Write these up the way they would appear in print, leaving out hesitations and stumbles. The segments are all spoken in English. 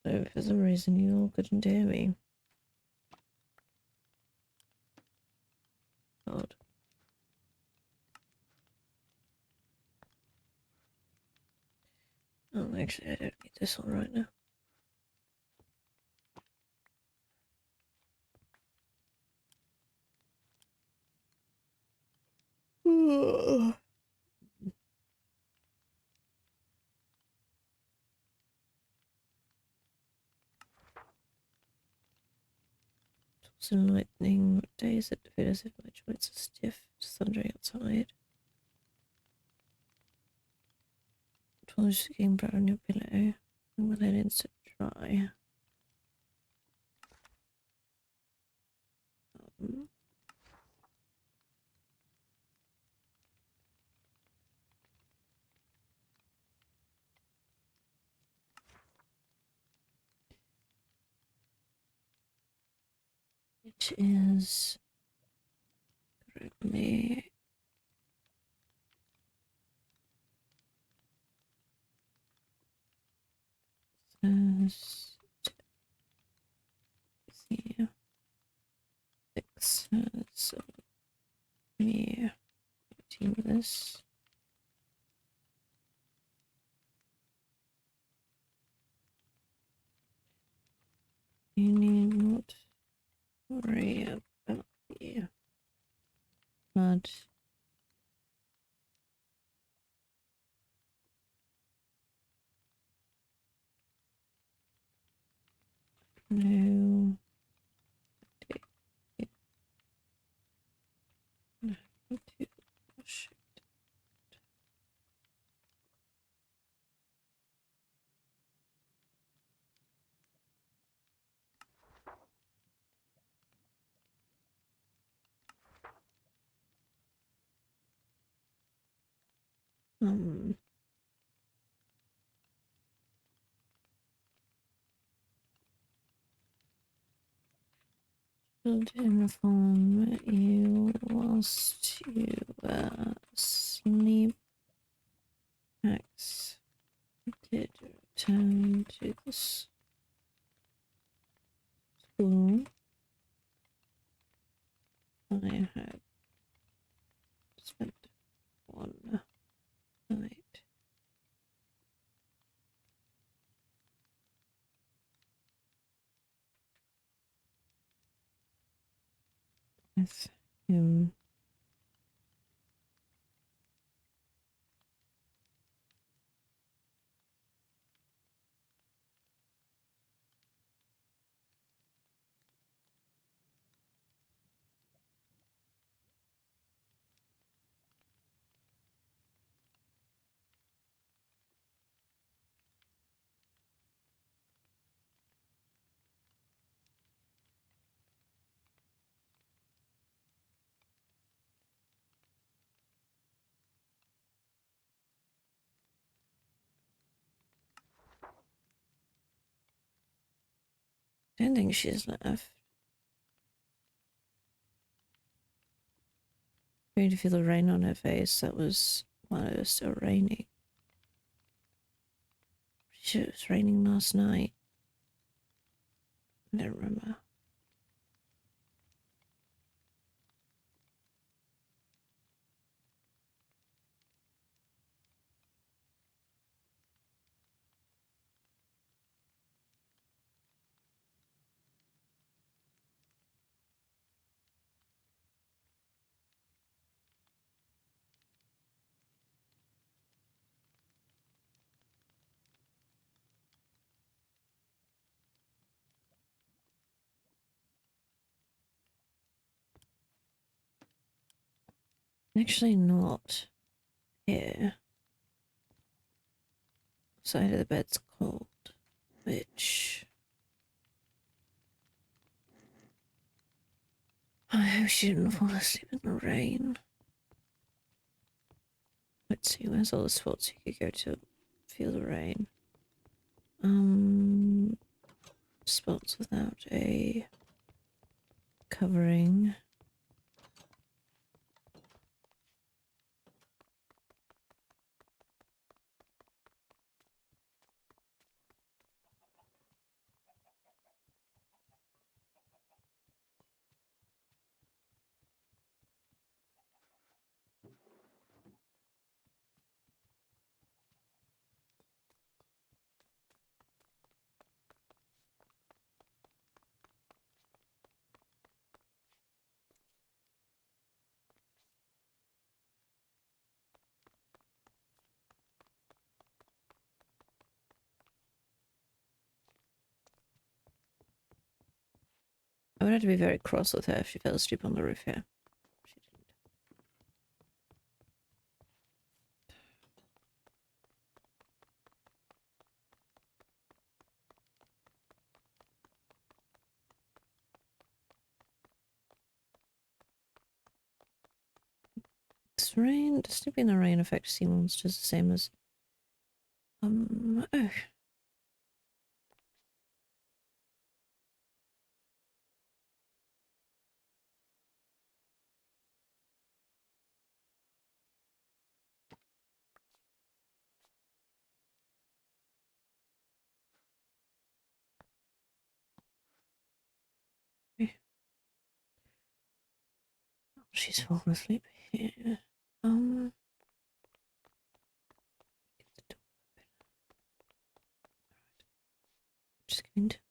So for some reason you all couldn't hear me. God. Oh, actually, I don't need this one right now. Tools and lightning. What day is it? If it is, if my joints are stiff, it's thundering outside. Tools getting brown on your pillow. And let it instant dry. Which is correctly Thursday. 6 so me routine this. You need not worry about the blood. No. To wash it. Build inform you whilst you sleep. X did return to the school. I had spent one night with him. I don't think she's left. Going to feel the rain on her face. That was while it was still raining. Pretty sure it was raining last night. I don't remember. Actually not here. Side of the bed's cold, which I hope she didn't fall asleep in the rain. Let's see, where's all the spots you could go to feel the rain? Spots without a covering. I would have to be very cross with her if she fell asleep on the roof here. She didn't. Does sleeping in the rain affect sea monsters the same as oh. She's fallen asleep here. Get the door open. Just going to pick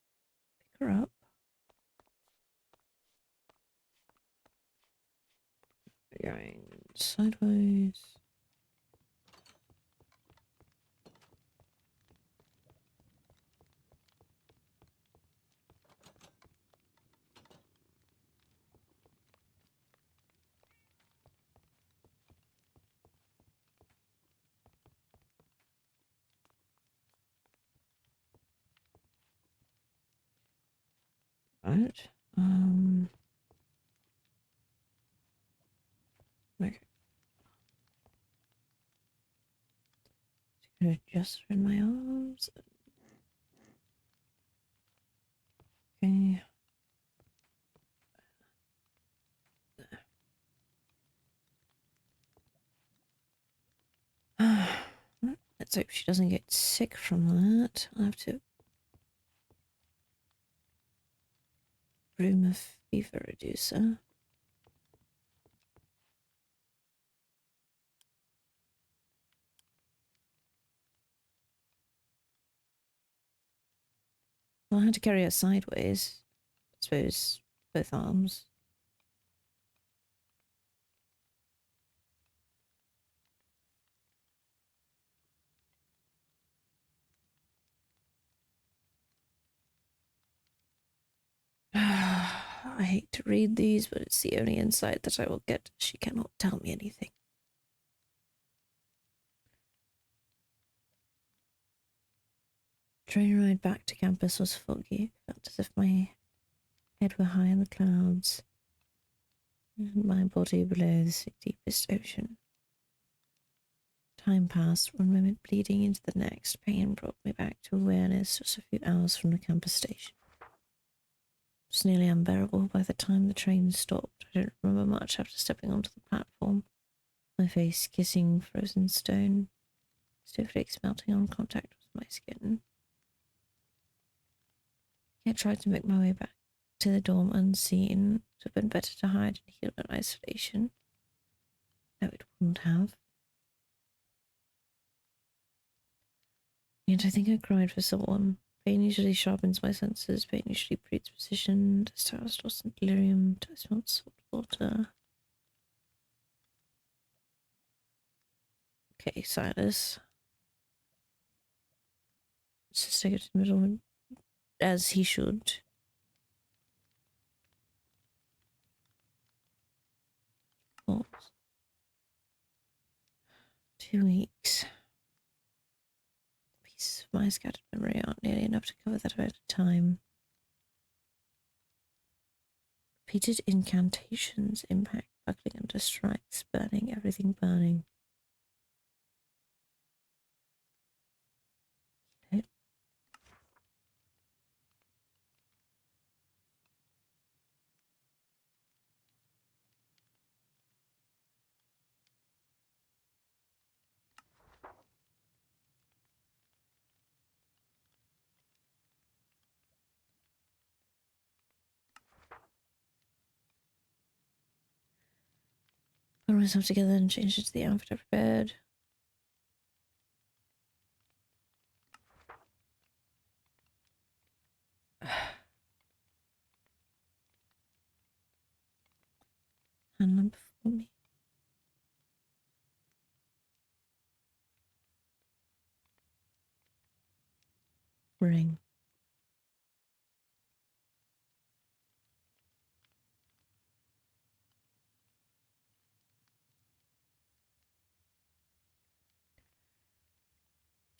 her up. Going sideways. Right. Okay. Just in my arms. Okay. Let's hope she doesn't get sick from that. I'll have to brew a fever reducer. Well, I had to carry her sideways. I suppose both arms. I hate to read these, but it's the only insight that I will get. She cannot tell me anything. Train ride back to campus was foggy. Felt as if my head were high in the clouds, and my body below the deepest ocean. Time passed, one moment bleeding into the next. Pain brought me back to awareness just a few hours from the campus station. It was nearly unbearable by the time the train stopped. I don't remember much after stepping onto the platform. My face kissing frozen stone, snowflakes melting on contact with my skin. I tried to make my way back to the dorm unseen. It would have been better to hide and heal in isolation. No, it wouldn't have. And I think I cried for someone. Pain usually sharpens my senses. Pain usually breeds precision. This time I was lost in delirium. I smelled salt water. Okay, Silas. Let's just take it to the middle, as he should. Oh, 2 weeks. Pieces of my scattered memory aren't nearly enough to cover that amount of time. Repeated incantations impact, buckling under strikes, burning, everything burning. Okay. Got myself together and changed into the outfit I prepared. Hand lamp before me. Ring.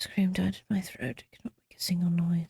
scream died in my throat. I cannot make a single noise.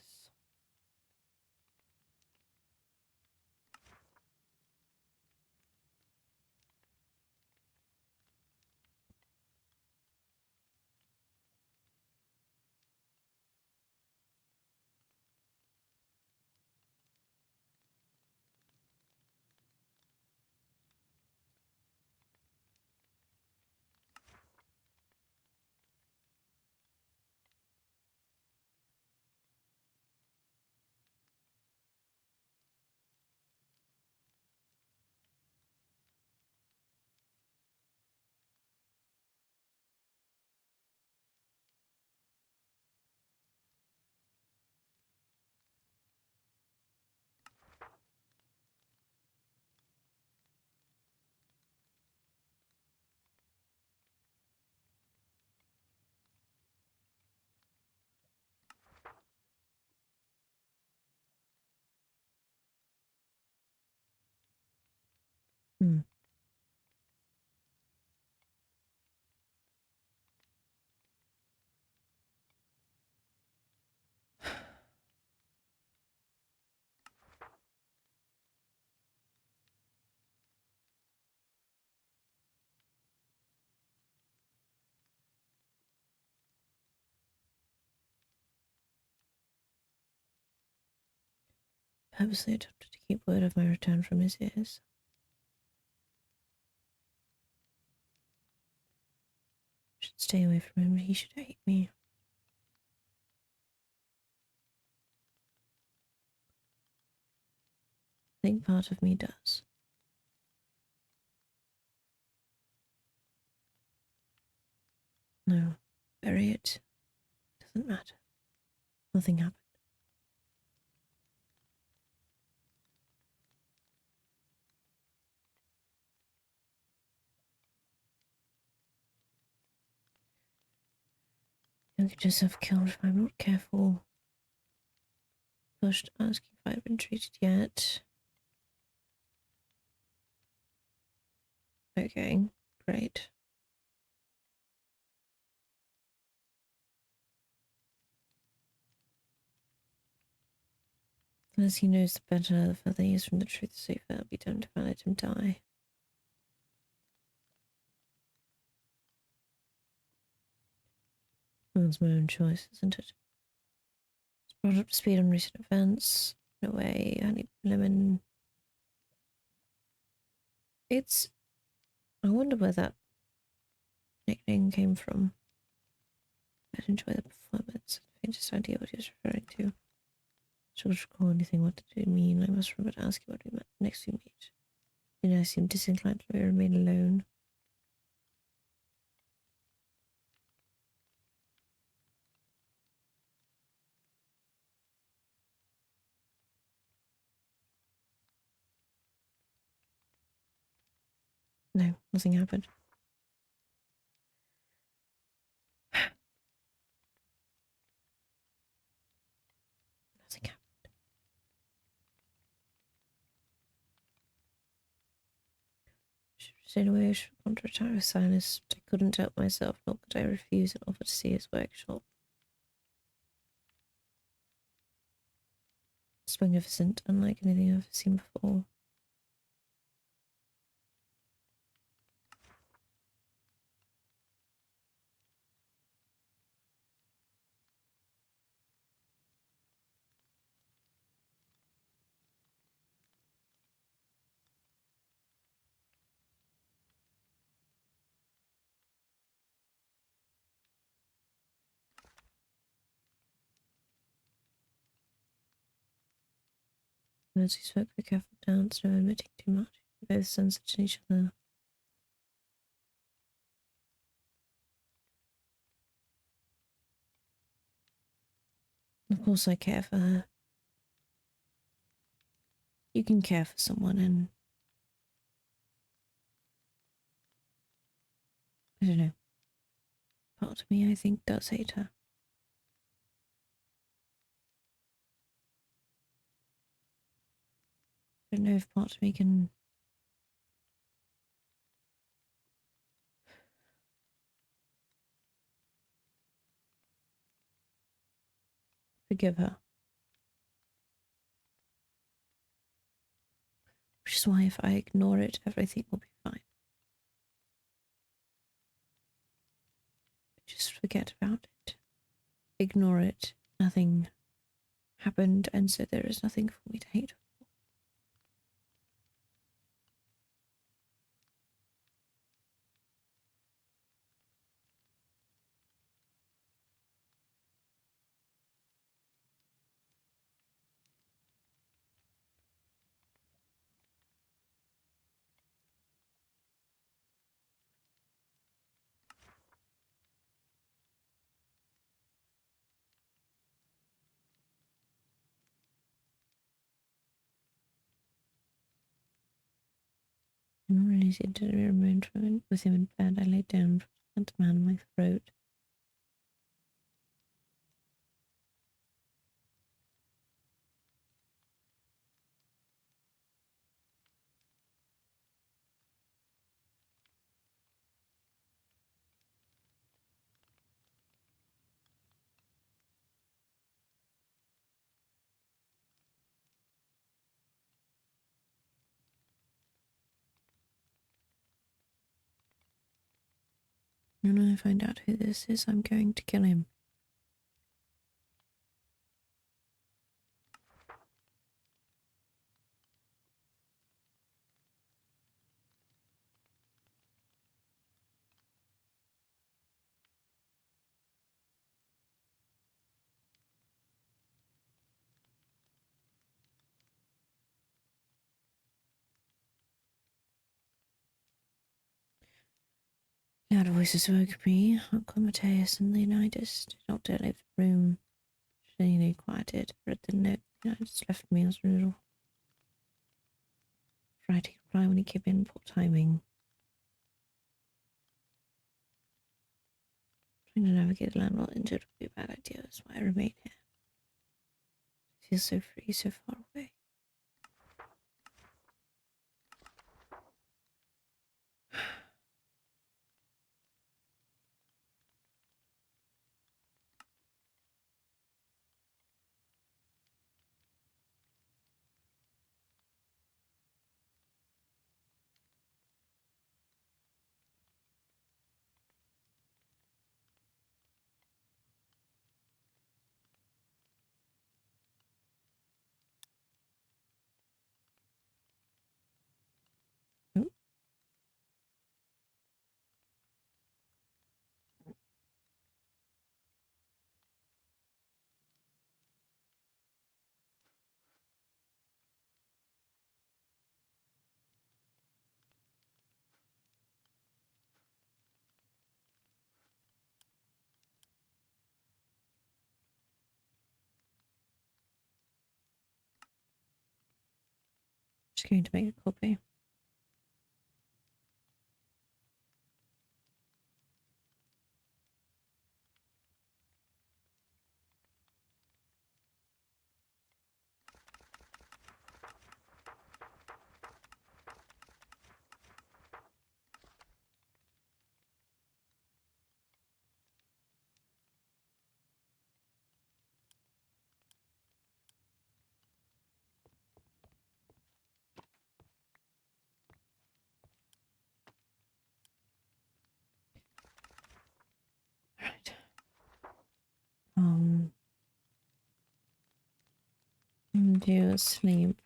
Hmm. Purposely attempted to keep word of my return from his ears. I should stay away from him. He should hate me. I think part of me does. No, bury it. Doesn't matter. Nothing happened. You'll get yourself killed if I'm not careful. First, asking if I've been treated yet. Okay, great. The less he knows, the better. The further he is from the truth, the safer it'll be done if I let him die. Well, it's my own choice, isn't it? It's brought up to speed on recent events. No way, honey lemon. It's. I wonder where that nickname came from. I'd enjoy the performance. I just idea what he was referring to. Should recall anything what did it mean. I must remember to ask you what we met next we meet. Then I seem disinclined to remain alone. No, nothing happened. Nothing happened. Should have stayed away. I should have gone to retire with Silas. But I couldn't help myself, nor could I refuse an offer to see his workshop. It's magnificent, unlike anything I've ever seen before. And as we spoke, we careful dance, no admitting too much. We both sensed in each other. Of course, I care for her. You can care for someone, and I don't know. Part of me, I think, does hate her. I don't know if part of me can. forgive her. Which is why if I ignore it, everything will be fine. Just forget about it. Ignore it. Nothing happened, and so there is nothing for me to hate. And when I said to remain with him in bed, I lay down and the man in my throat. And when I find out who this is, I'm going to kill him. Loud voices woke me. Uncle Mateus and Leonidas did not dare leave the room. They quieted, read the note. Leonidas left me as usual. Writing reply when he came in, poor timing. Trying to navigate the land while injured would be a bad idea. That's why I remain here. I feel so free, so far away. Oh, just going to make a copy. Right. And you sleep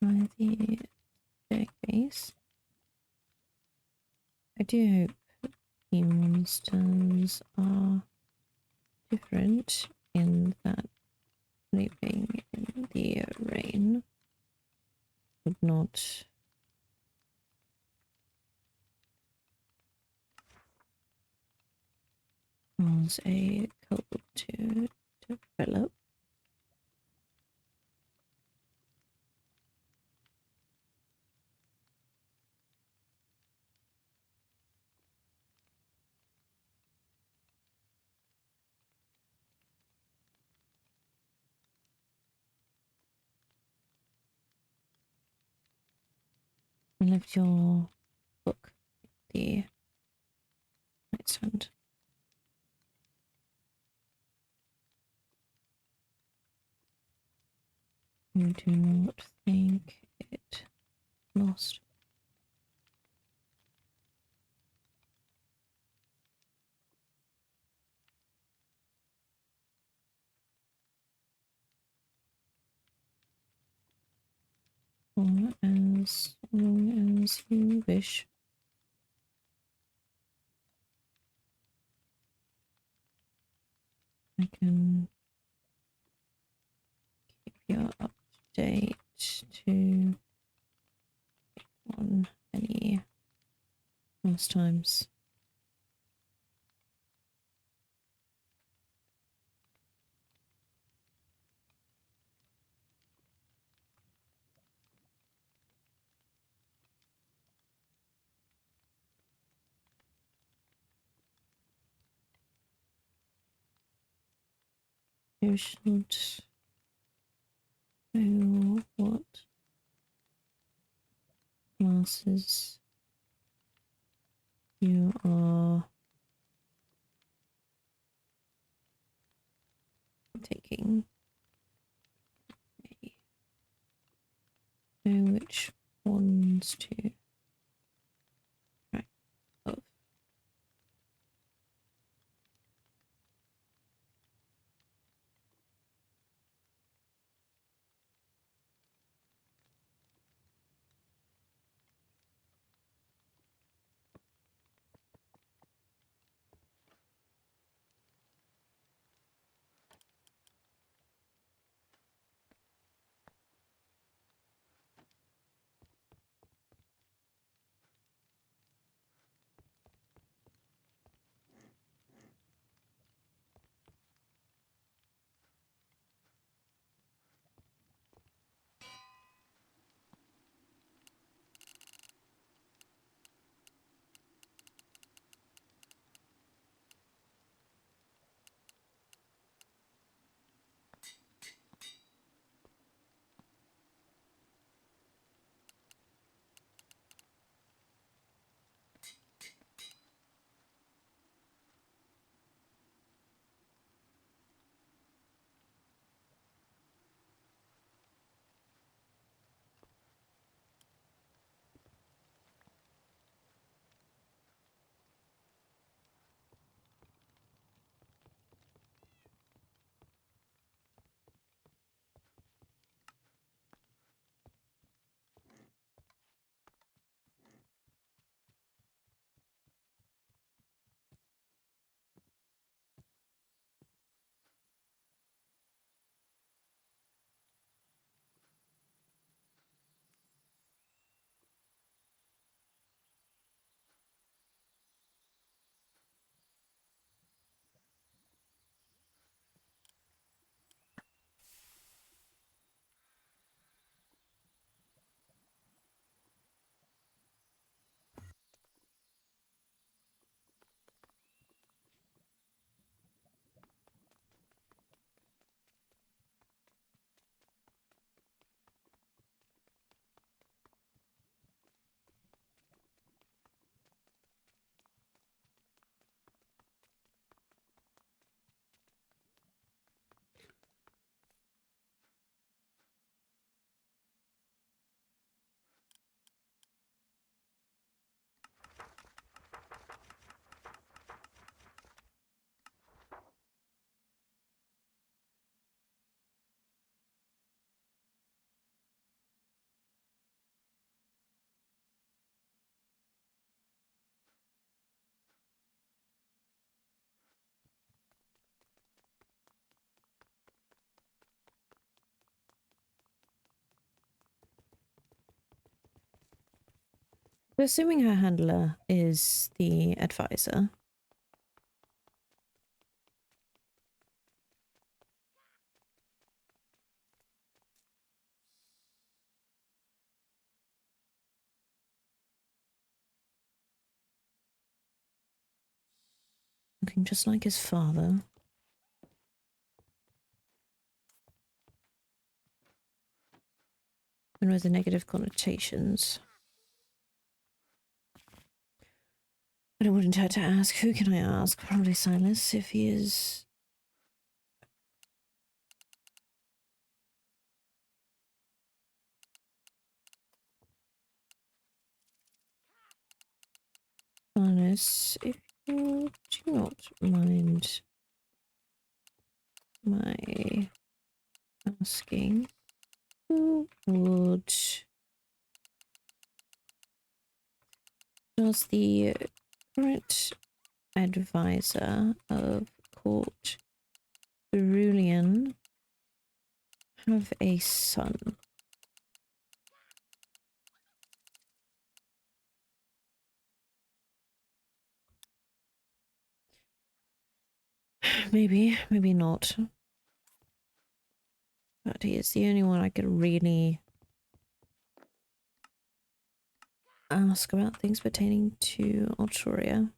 by the staircase. I do hope the monsters are different in that sleeping in the rain would not cause a cold to develop. I left your book, the nightstand. You do not think it lost. Or as long as you wish. I can keep you up to date to on any last times. You should know what classes you are taking. Know which ones to track of. So assuming her handler is the advisor. Looking just like his father. And with the negative connotations. But it wouldn't hurt to ask. Who can I ask? Probably Silas, if he is... Silas, if you do not mind my asking, who would... Does the current advisor of Court Cerulean have a son? Maybe, maybe not. But he is the only one I could really ask about things pertaining to Arturia.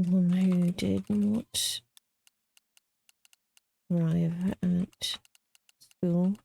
one who did not arrive at school.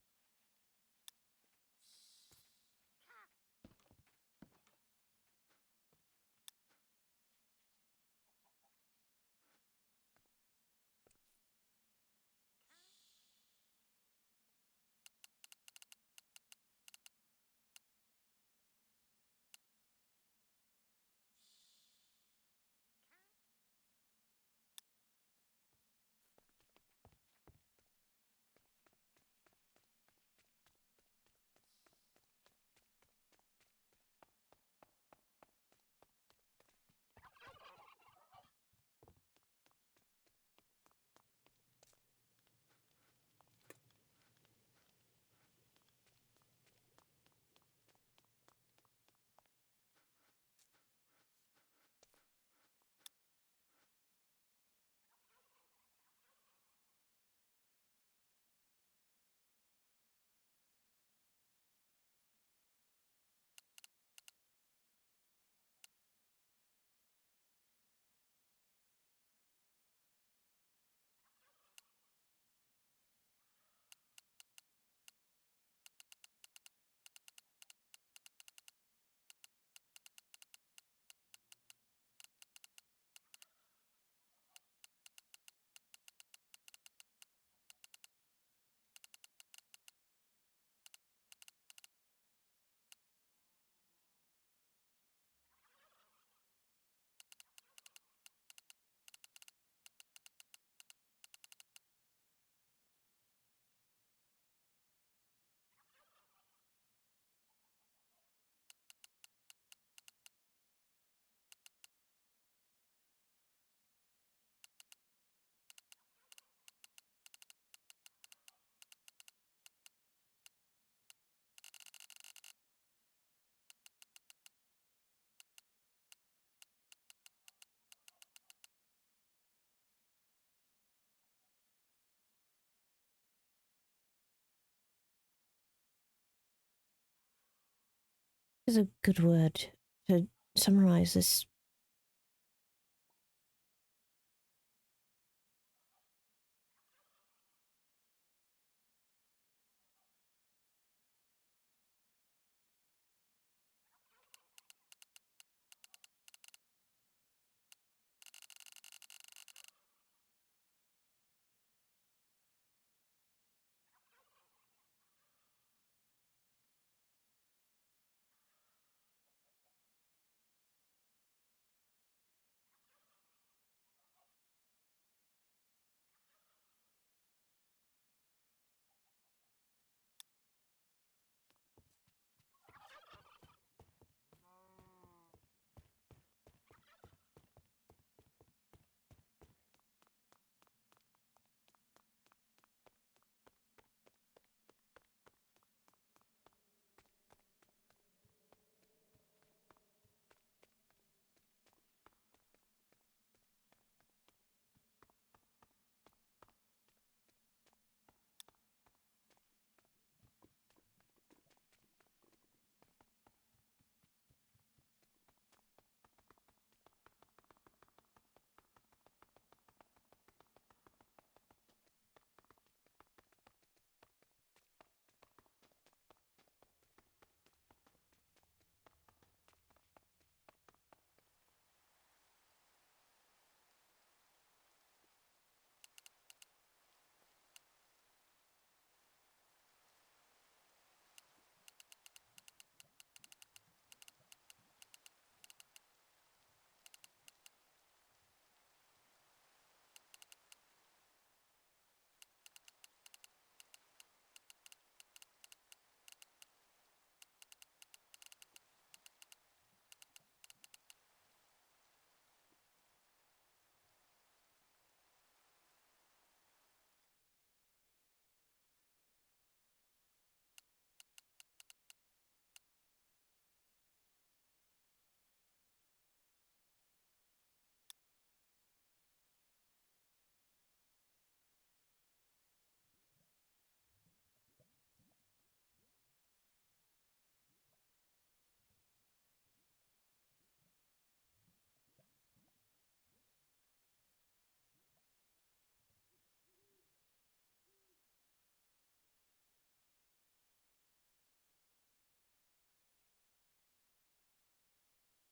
Is a good word to summarize this.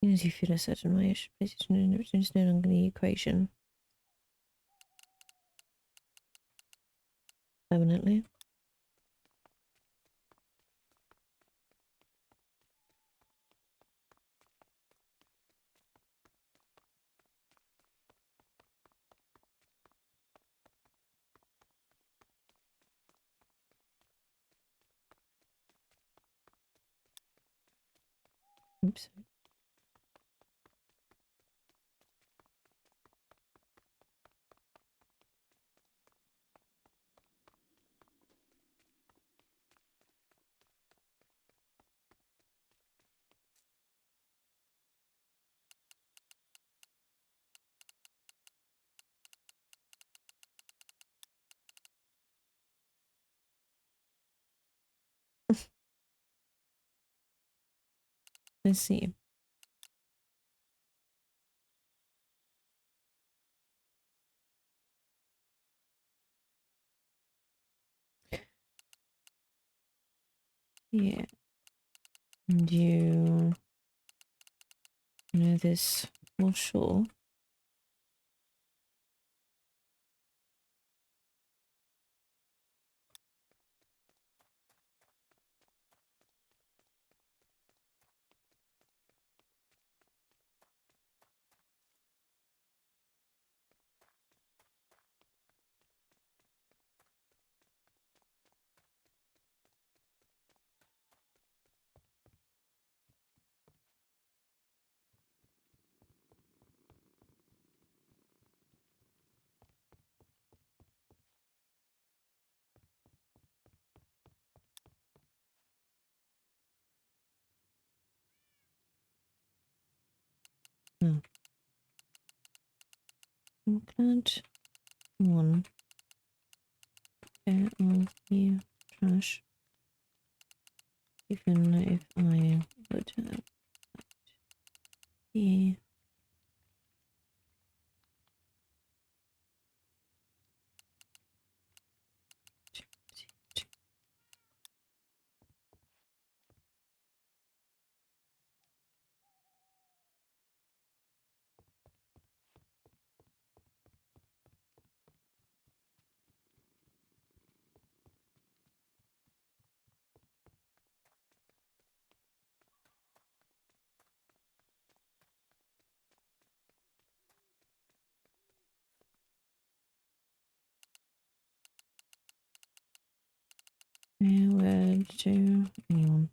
soon as you feel a certain way, you should place it it's no longer the equation. Permanently. Oops. Let's see. Yeah. And you know this for sure. No. I'm glad one pair of new trash. Even if I would have yeah. Word to anyone.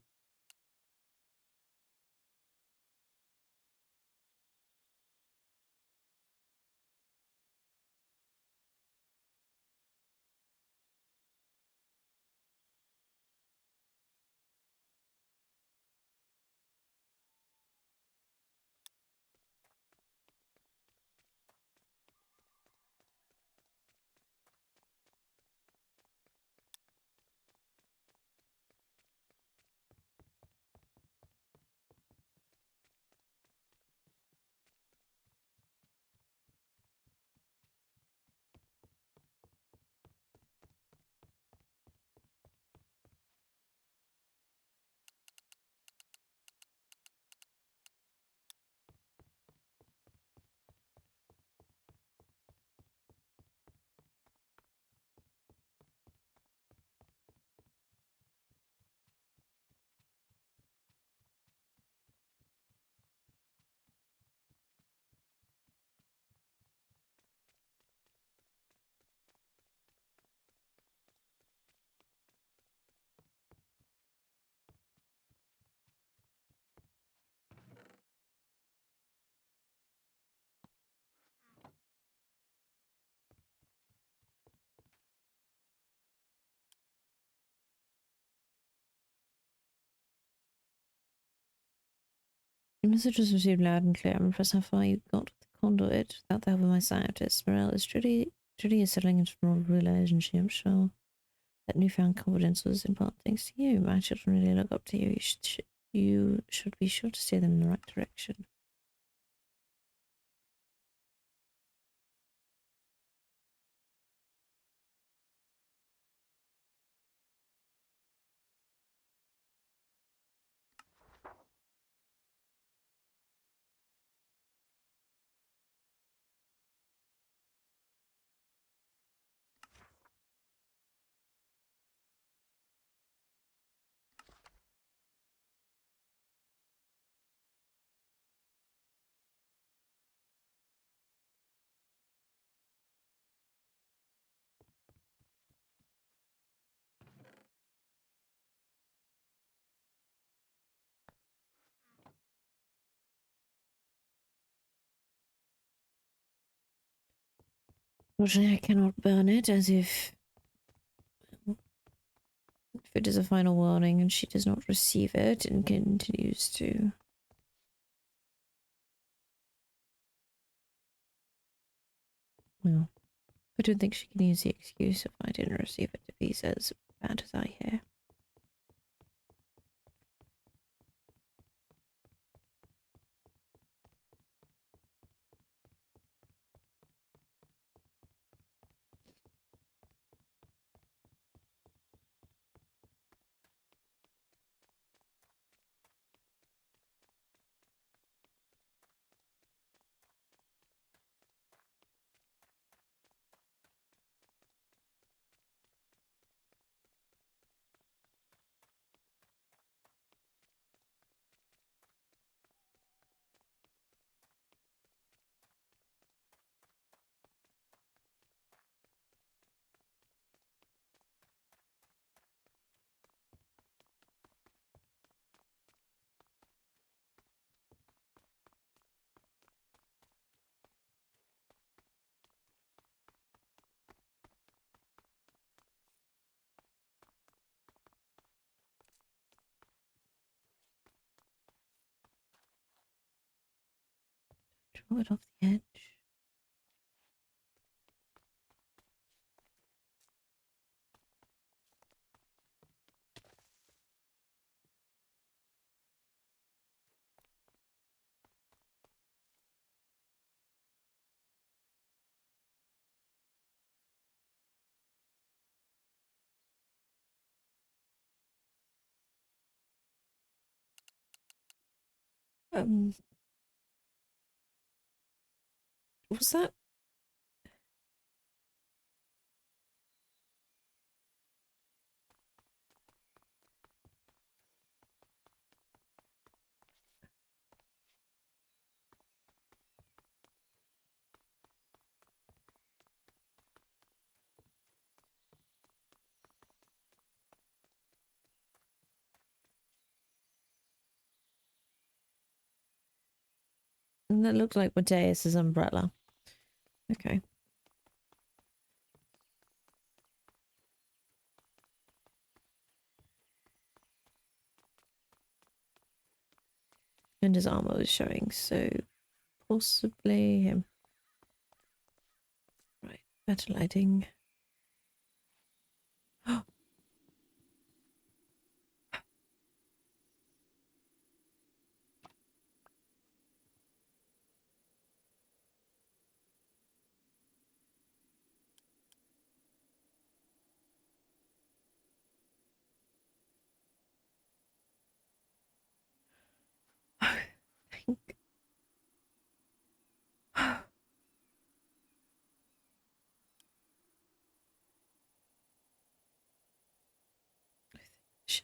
Your message was received loud and clear. I'm impressed how far you got with the conduit without the help of my scientist. Morel is truly is settling into an old relationship. I'm sure that newfound confidence was in part thanks to you. My children really look up to you. You should be sure to steer them in the right direction. Unfortunately, I cannot burn it as if it is a final warning and she does not receive it and continues to. Well, I don't think she can use the excuse if I didn't receive it to be as bad as I hear. Draw it off the edge. Um, was that? And that looked like Mateus's umbrella. Okay. And his armor was showing, so possibly him. Right, better lighting. Think. Shit.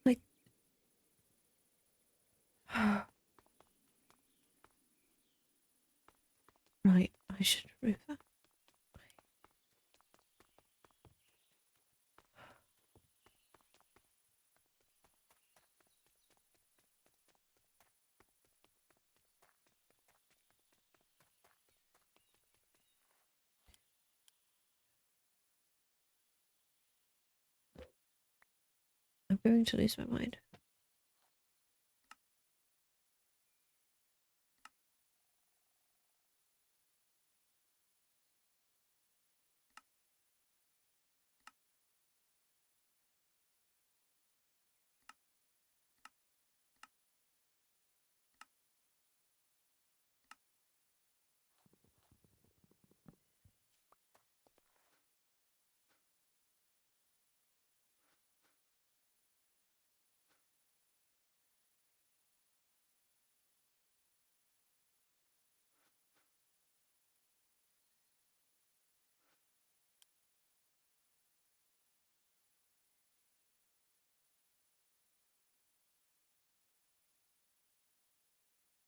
Like, right, I should remove that. I'm going to lose my mind.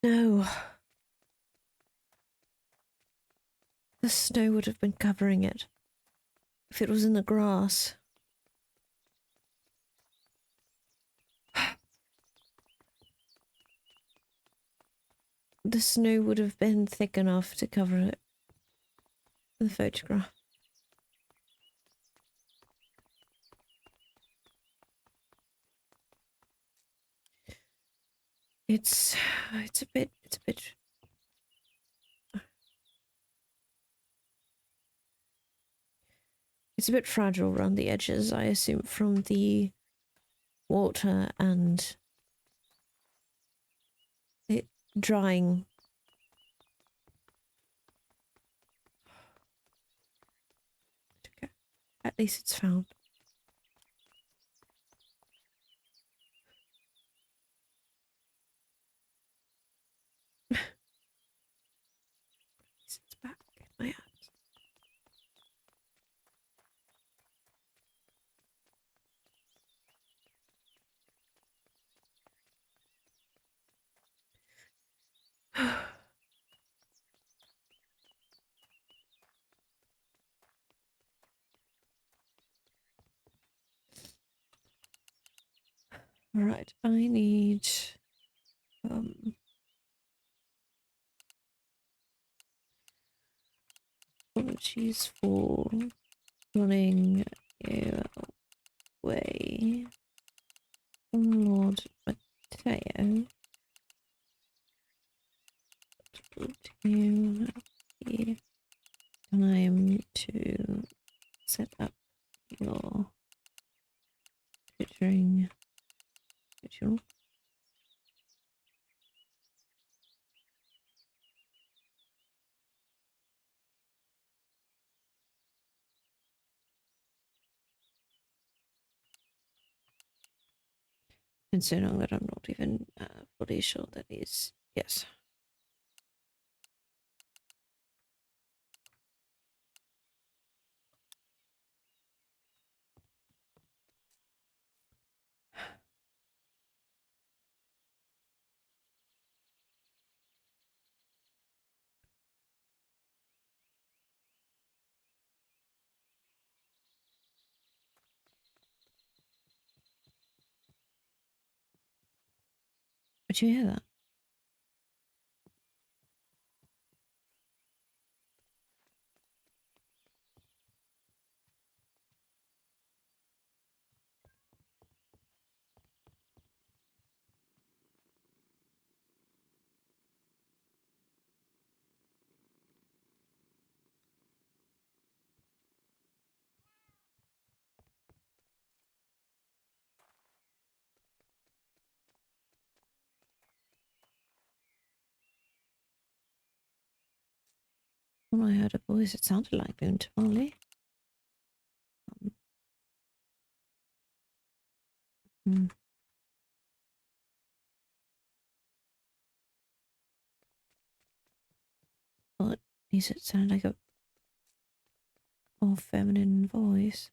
No. The snow would have been covering it. If it was in the grass. The snow would have been thick enough to cover it. The photograph. It's a bit it's a bit fragile around the edges, I assume, from the water and it drying. Okay. At least it's found. It's back in my hands. Alright, I need apologies for running away from Lord Mateo. Would you have the time to set up your tutoring schedule? And so long that I'm not even fully sure that is yes. Did you hear that? When I heard a voice, it sounded like Boone Tamale. Hmm. But does it sound like a more feminine voice?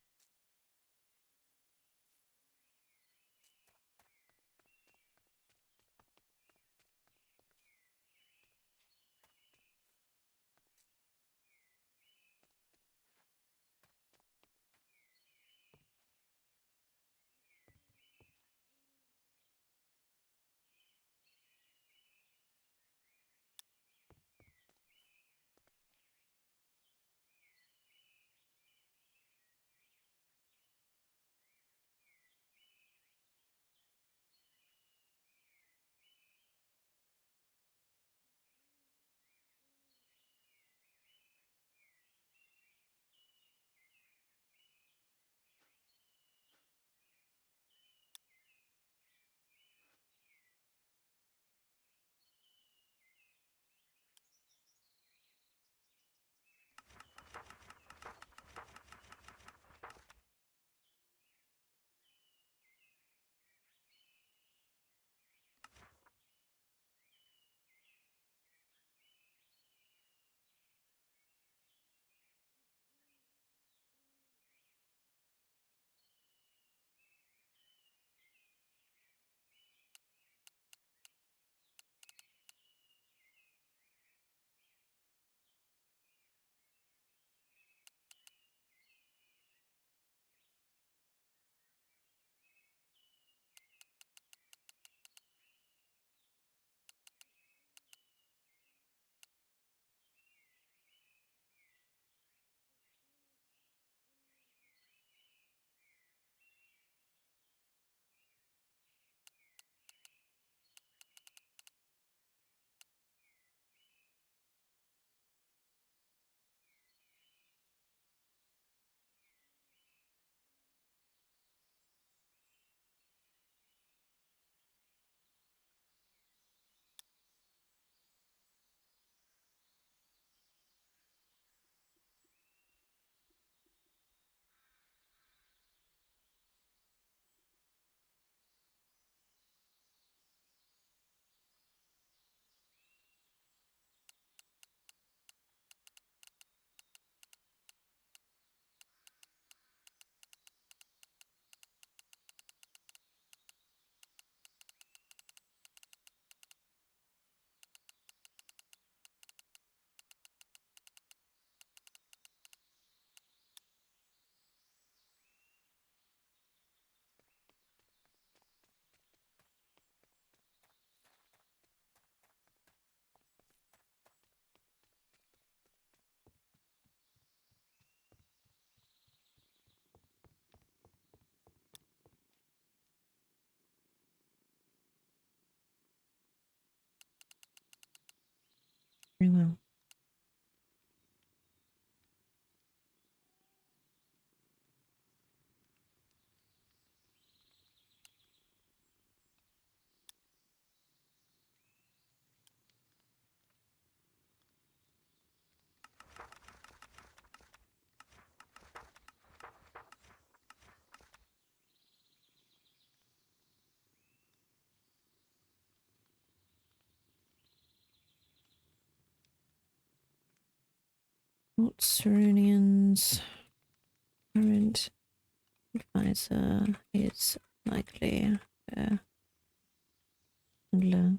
Very well. Sarunian's current advisor is likely handler.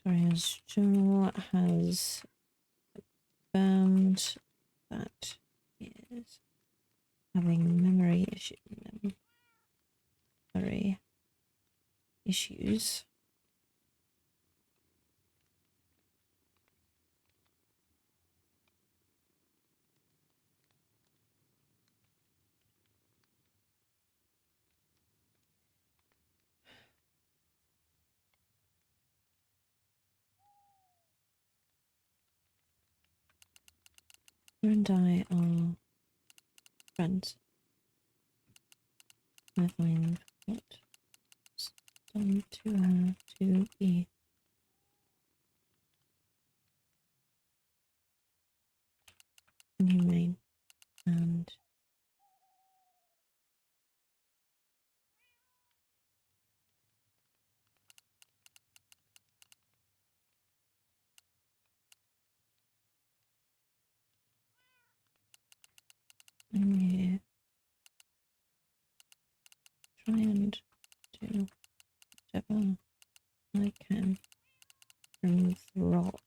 Toria's journal has found that he is having memory issues. You and I are friends. I find what's done to her to be inhumane and I'm here trying to do whatever I can to remove the rot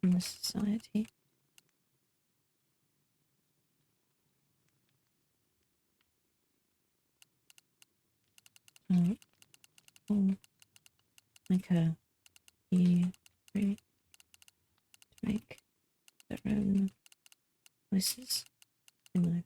in the society. Or like her, you free to make their own choices in life.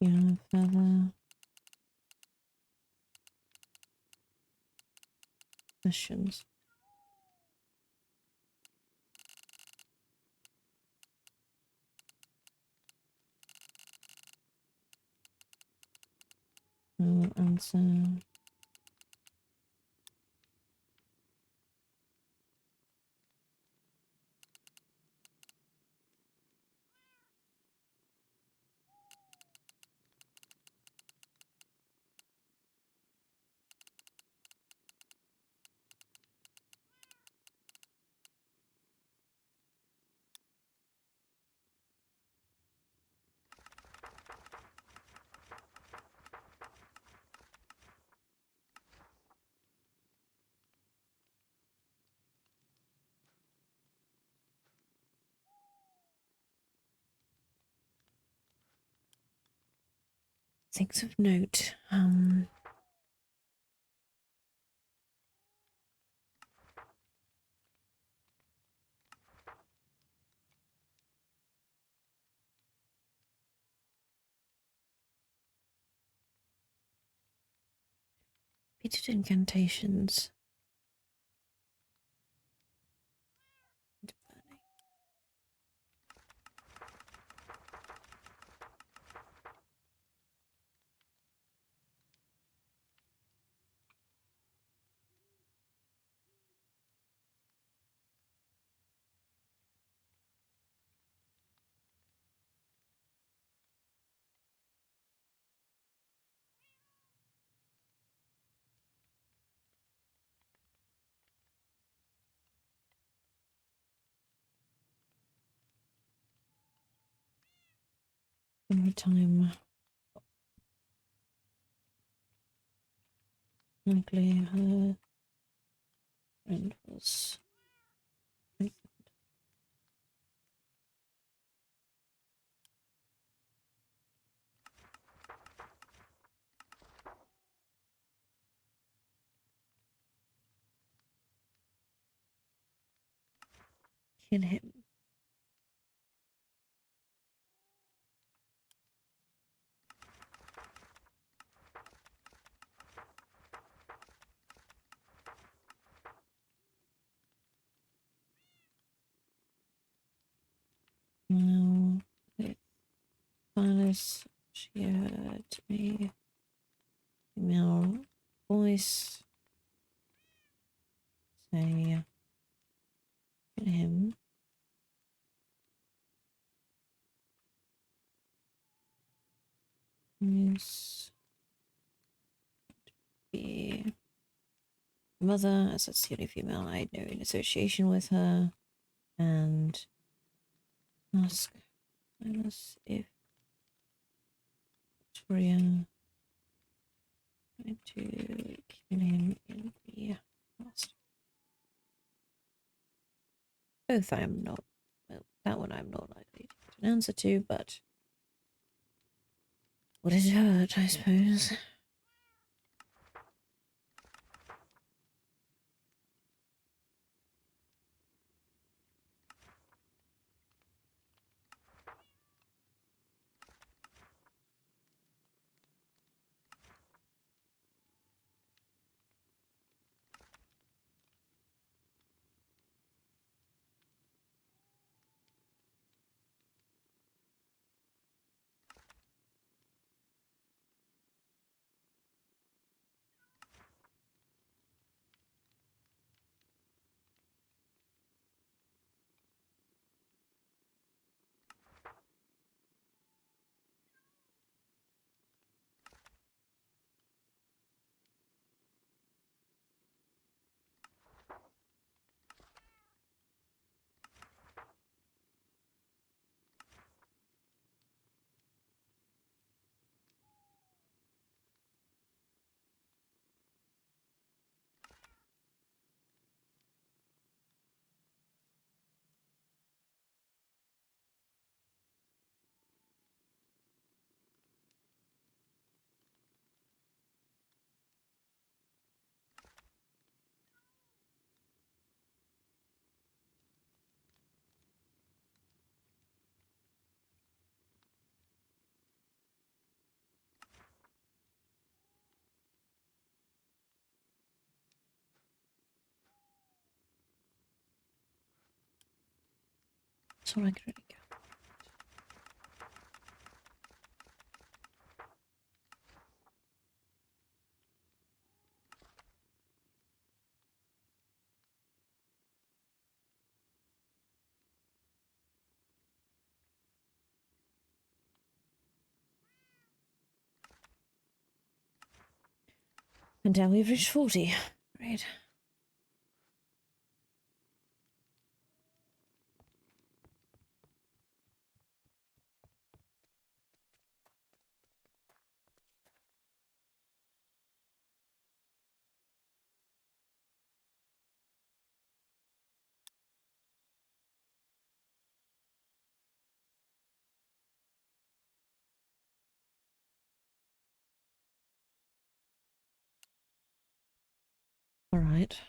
You have further questions? I will answer. Things of note. Repeated incantations. And burning. Every time likely her friend was kill him. Now, with Silas, she heard a female voice say to him, "Is the mother, as that's the only female I know in association with her, and ask Silas if Victoria tried to kill him in the past." Both I am not, well, that one I'm not likely to get an answer to, but would it hurt, I suppose? That's all I can really go. And now we've reached 40. Right. All right.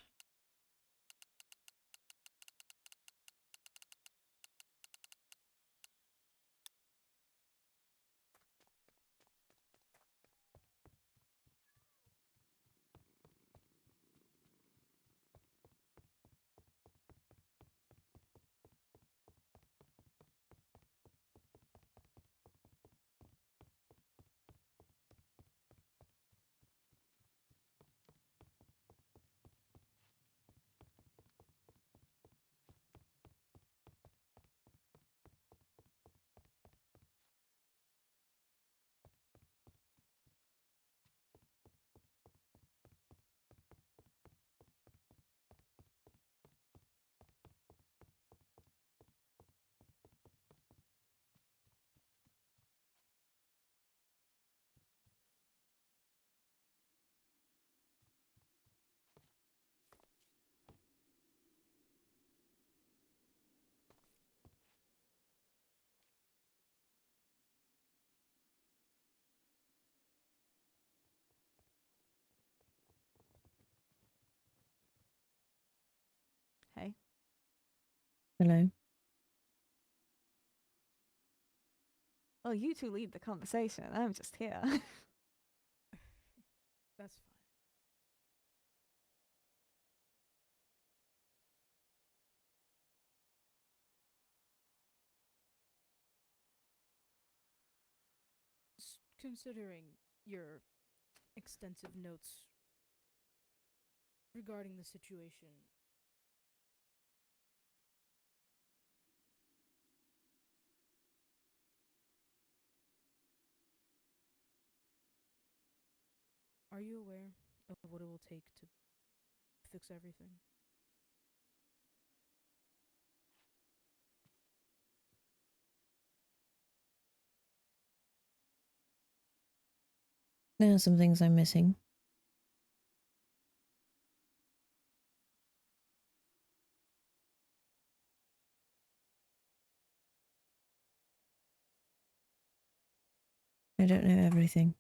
Hey. Hello. Well, you two lead the conversation. I'm just here. That's fine. Considering your extensive notes regarding the situation, are you aware of what it will take to fix everything? There are some things I'm missing. I don't know everything.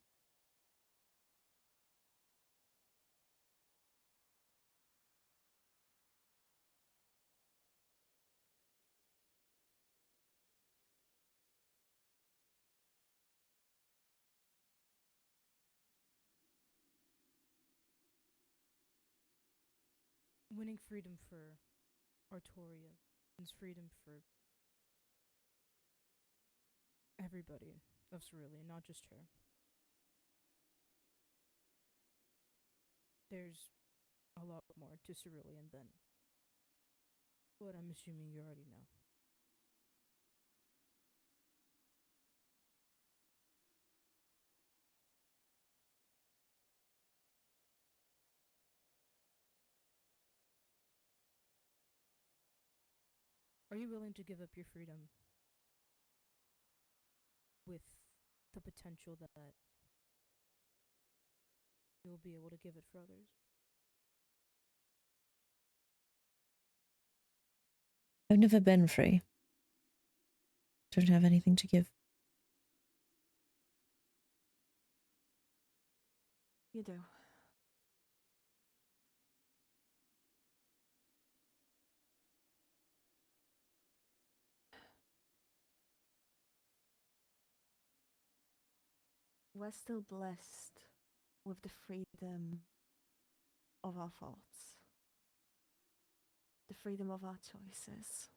Winning freedom for Artoria means freedom for everybody of Cerulean, not just her. There's a lot more to Cerulean than what I'm assuming you already know. Are you willing to give up your freedom with the potential that you'll be able to give it for others? I've never been free. Don't have anything to give. You do. We're still blessed with the freedom of our thoughts, the freedom of our choices.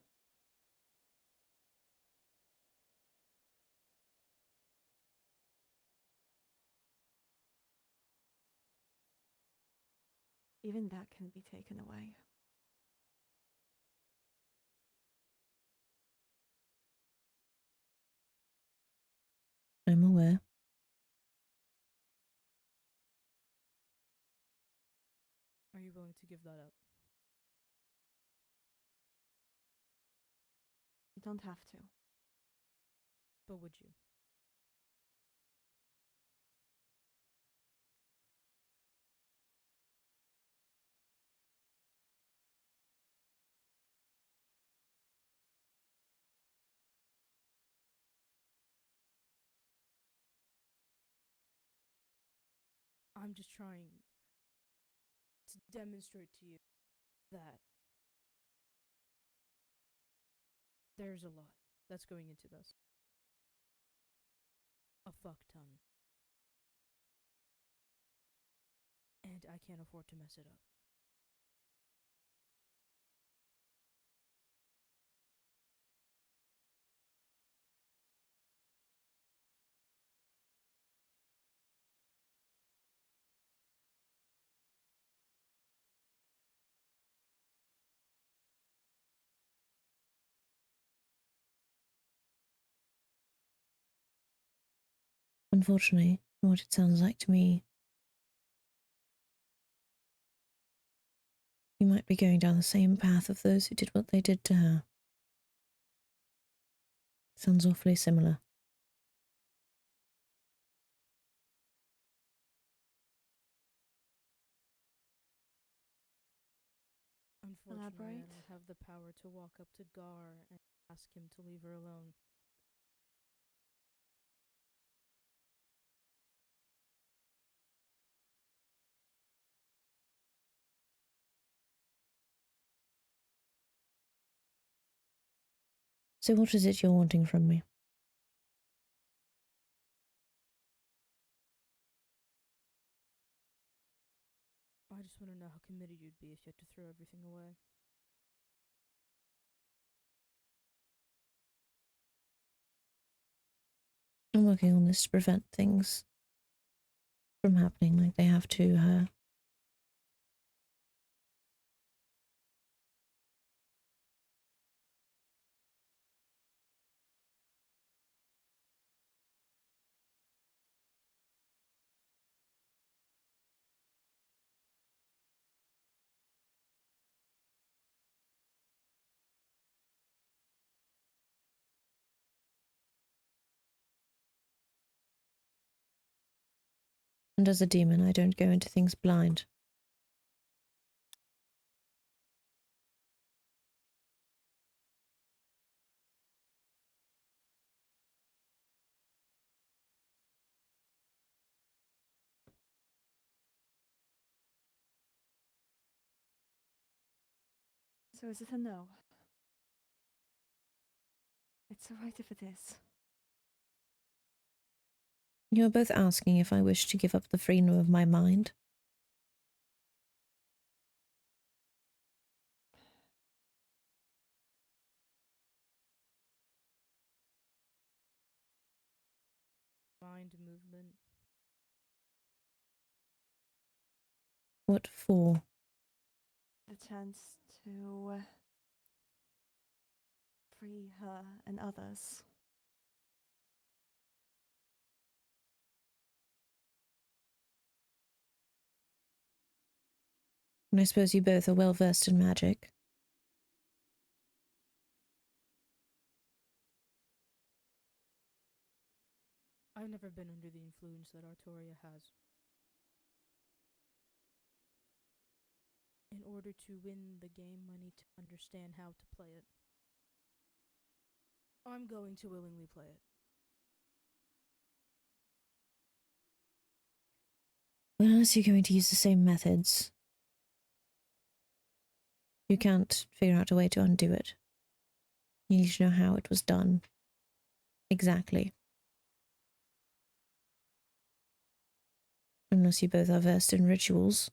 Even that can be taken away. I'm aware. Are you willing to give that up? You don't have to. But would you? I'm just trying to demonstrate to you that there's a lot that's going into this. A fuck ton. And I can't afford to mess it up. Unfortunately, from what it sounds like to me, you might be going down the same path of those who did what they did to her. Sounds awfully similar. Unfortunately, Elaborate? I don't have the power to walk up to Gar and ask him to leave her alone. So what is it you're wanting from me? I just want to know how committed you'd be if you had to throw everything away. I'm working on this to prevent things from happening like they have to her. And as a demon, I don't go into things blind. So is it a no? It's alright if it is. You're both asking if I wish to give up the freedom of my mind. Mind movement. What for? The chance to free her and others. And I suppose you both are well versed in magic. I've never been under the influence that Artoria has. In order to win the game, I need to understand how to play it. I'm going to willingly play it. Well, unless you're going to use the same methods, you can't figure out a way to undo it. You need to know how it was done. Exactly. Unless you both are versed in rituals.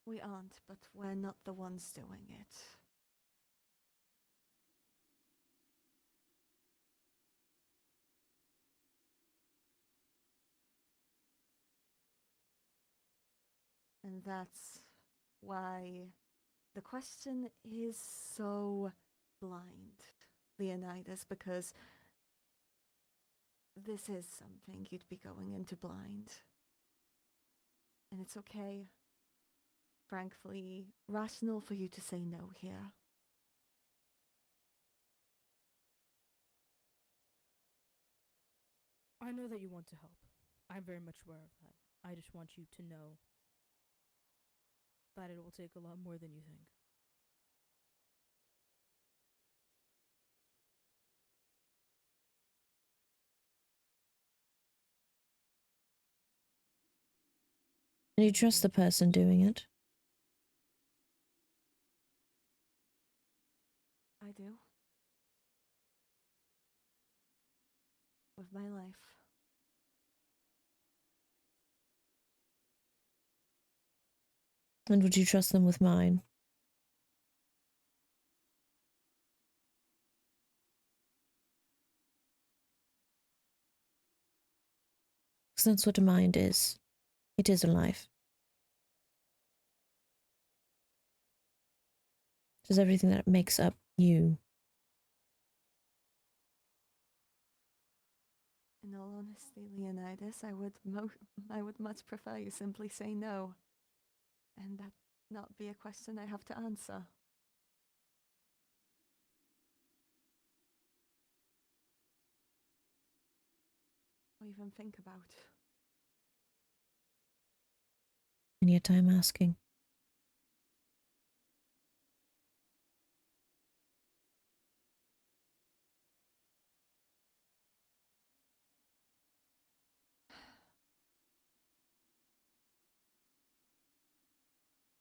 We aren't, but we're not the ones doing it. And that's why the question is so blind, Leonidas, because this is something you'd be going into blind. And it's okay, frankly, rational for you to say no here. I know that you want to help. I'm very much aware of that. I just want you to know that it will take a lot more than you think. And you trust the person doing it. I do. With my life. And would you trust them with mine? Because that's what a mind is. It is a life. It is everything that makes up you. In all honesty, Leonidas, I would much prefer you simply say no. And that not be a question I have to answer. Or even think about. And yet I'm asking.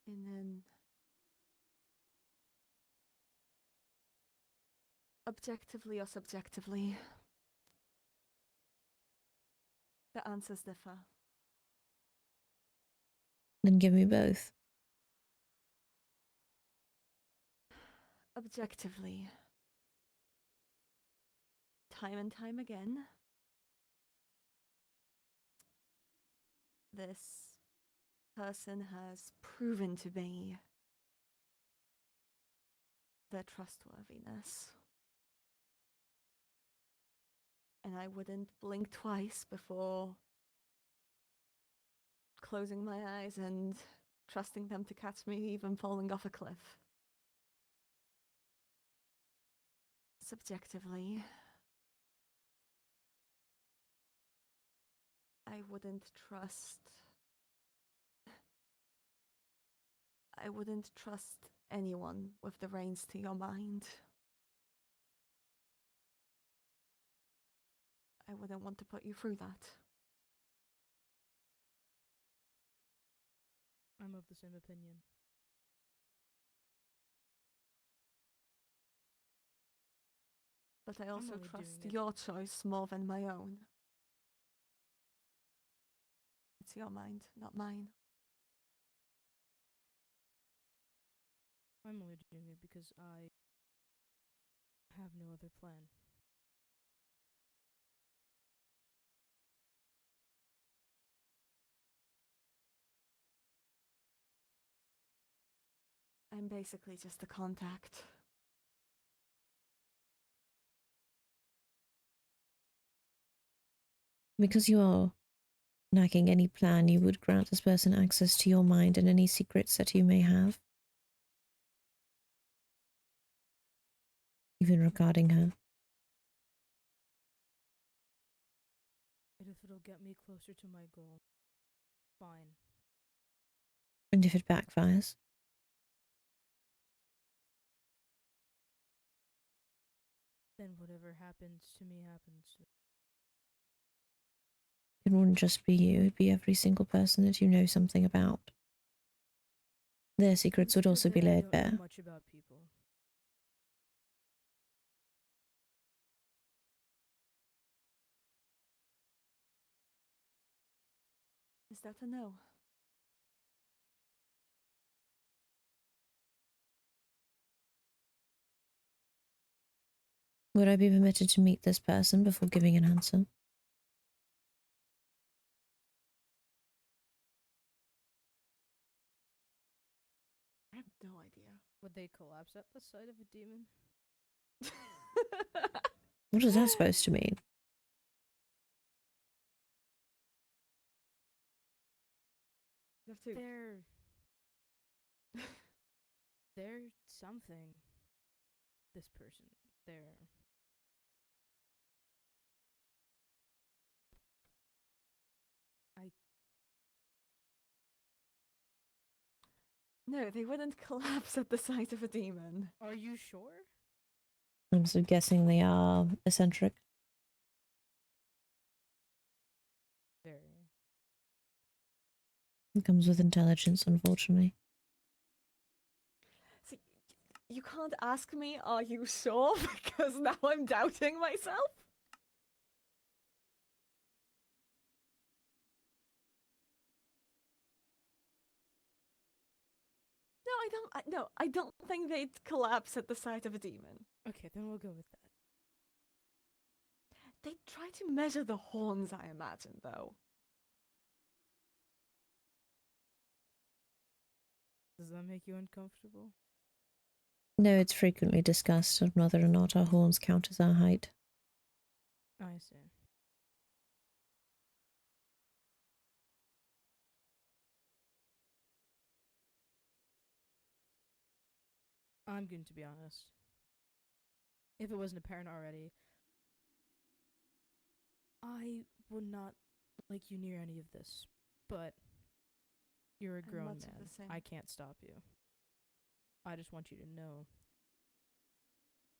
And then objectively or subjectively, the answers differ. Then give me both. Objectively, time and time again, this person has proven to be their trustworthiness. And I wouldn't blink twice before closing my eyes and trusting them to catch me even falling off a cliff. Subjectively, I wouldn't trust anyone with the reins to your mind. I wouldn't want to put you through that. I'm of the same opinion. But I also only trust doing it- your choice more than my own. It's your mind, not mine. I'm only doing it because I have no other plan. I'm basically just a contact. Because you are lacking any plan, you would grant this person access to your mind and any secrets that you may have, even regarding her. And if it'll get me closer to my goal, fine. And if it backfires, Then whatever happens to me happens to me. it wouldn't just be you, it'd be every single person that you know something about. Their secrets would also be Understood that I laid don't bare. know much about people. Is that a no? Would I be permitted to meet this person before giving an answer? I have no idea. Would they collapse at the sight of a demon? What is that supposed to mean? You have to. They're something. This person. They're No, they wouldn't collapse at the sight of a demon. Are you sure? I'm so guessing they are eccentric. Very. It comes with intelligence, unfortunately. See, you can't ask me, are you sure? Because now I'm doubting myself. No, I don't think they'd collapse at the sight of a demon. Okay, then we'll go with that. They'd try to measure the horns, I imagine, though. Does that make you uncomfortable? No, it's frequently discussed on whether or not our horns count as our height. I see. I'm going to be honest. If it wasn't apparent already, I would not like you near any of this. But you're a I'm grown much of man. the same. I can't stop you. I just want you to know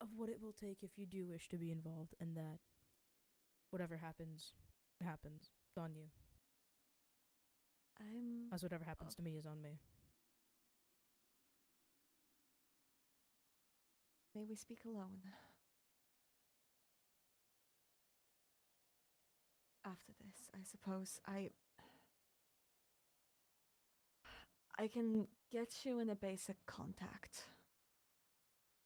of what it will take if you do wish to be involved, and that whatever happens, happens. It's on you. As whatever happens to me is on me. May we speak alone? After this, I suppose I can get you in a basic contact.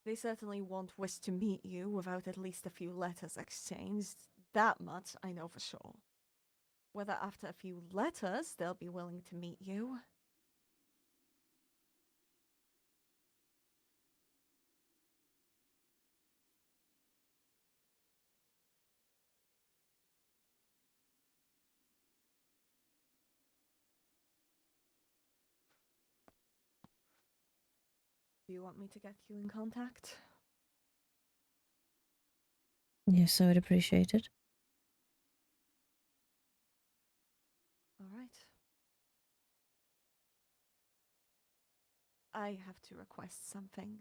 They certainly won't wish to meet you without at least a few letters exchanged. That much I know for sure. Whether after a few letters they'll be willing to meet you. Do you want me to get you in contact? Yes, I would appreciate it. All right. I have to request something.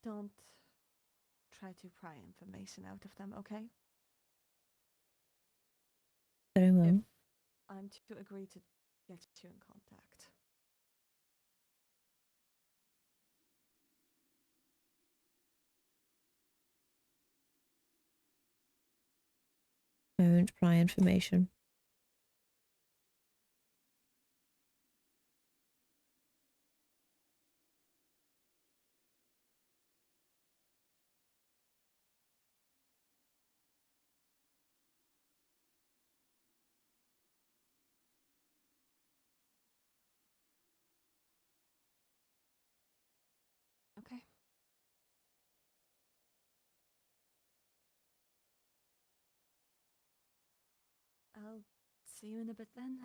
Don't try to pry information out of them, okay? Very well. If I'm to agree to get you in contact. I won't pry information. Okay. I'll see you in a bit then.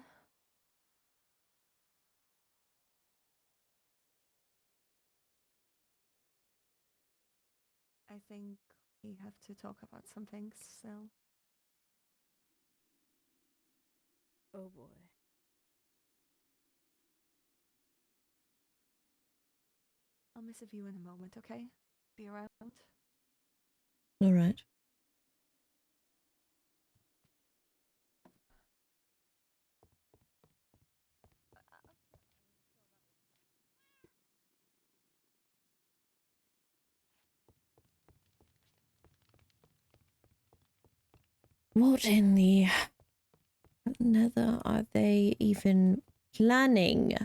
I think we have to talk about some things still. Oh boy. I'll miss a view in a moment, okay? Be around. All right. What in the nether are they even planning?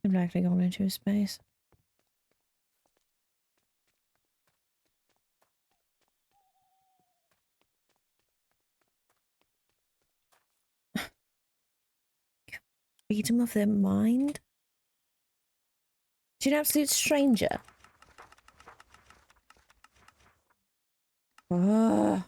I've actually gone into space. Freedom of their mind? She's an absolute stranger. Ah.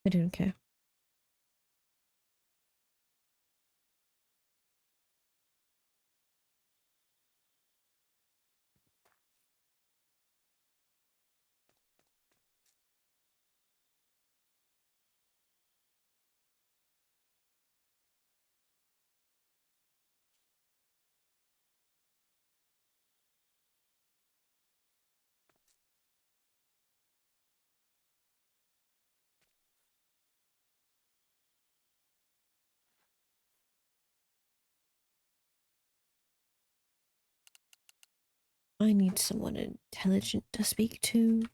I don't care. I need someone intelligent to speak to.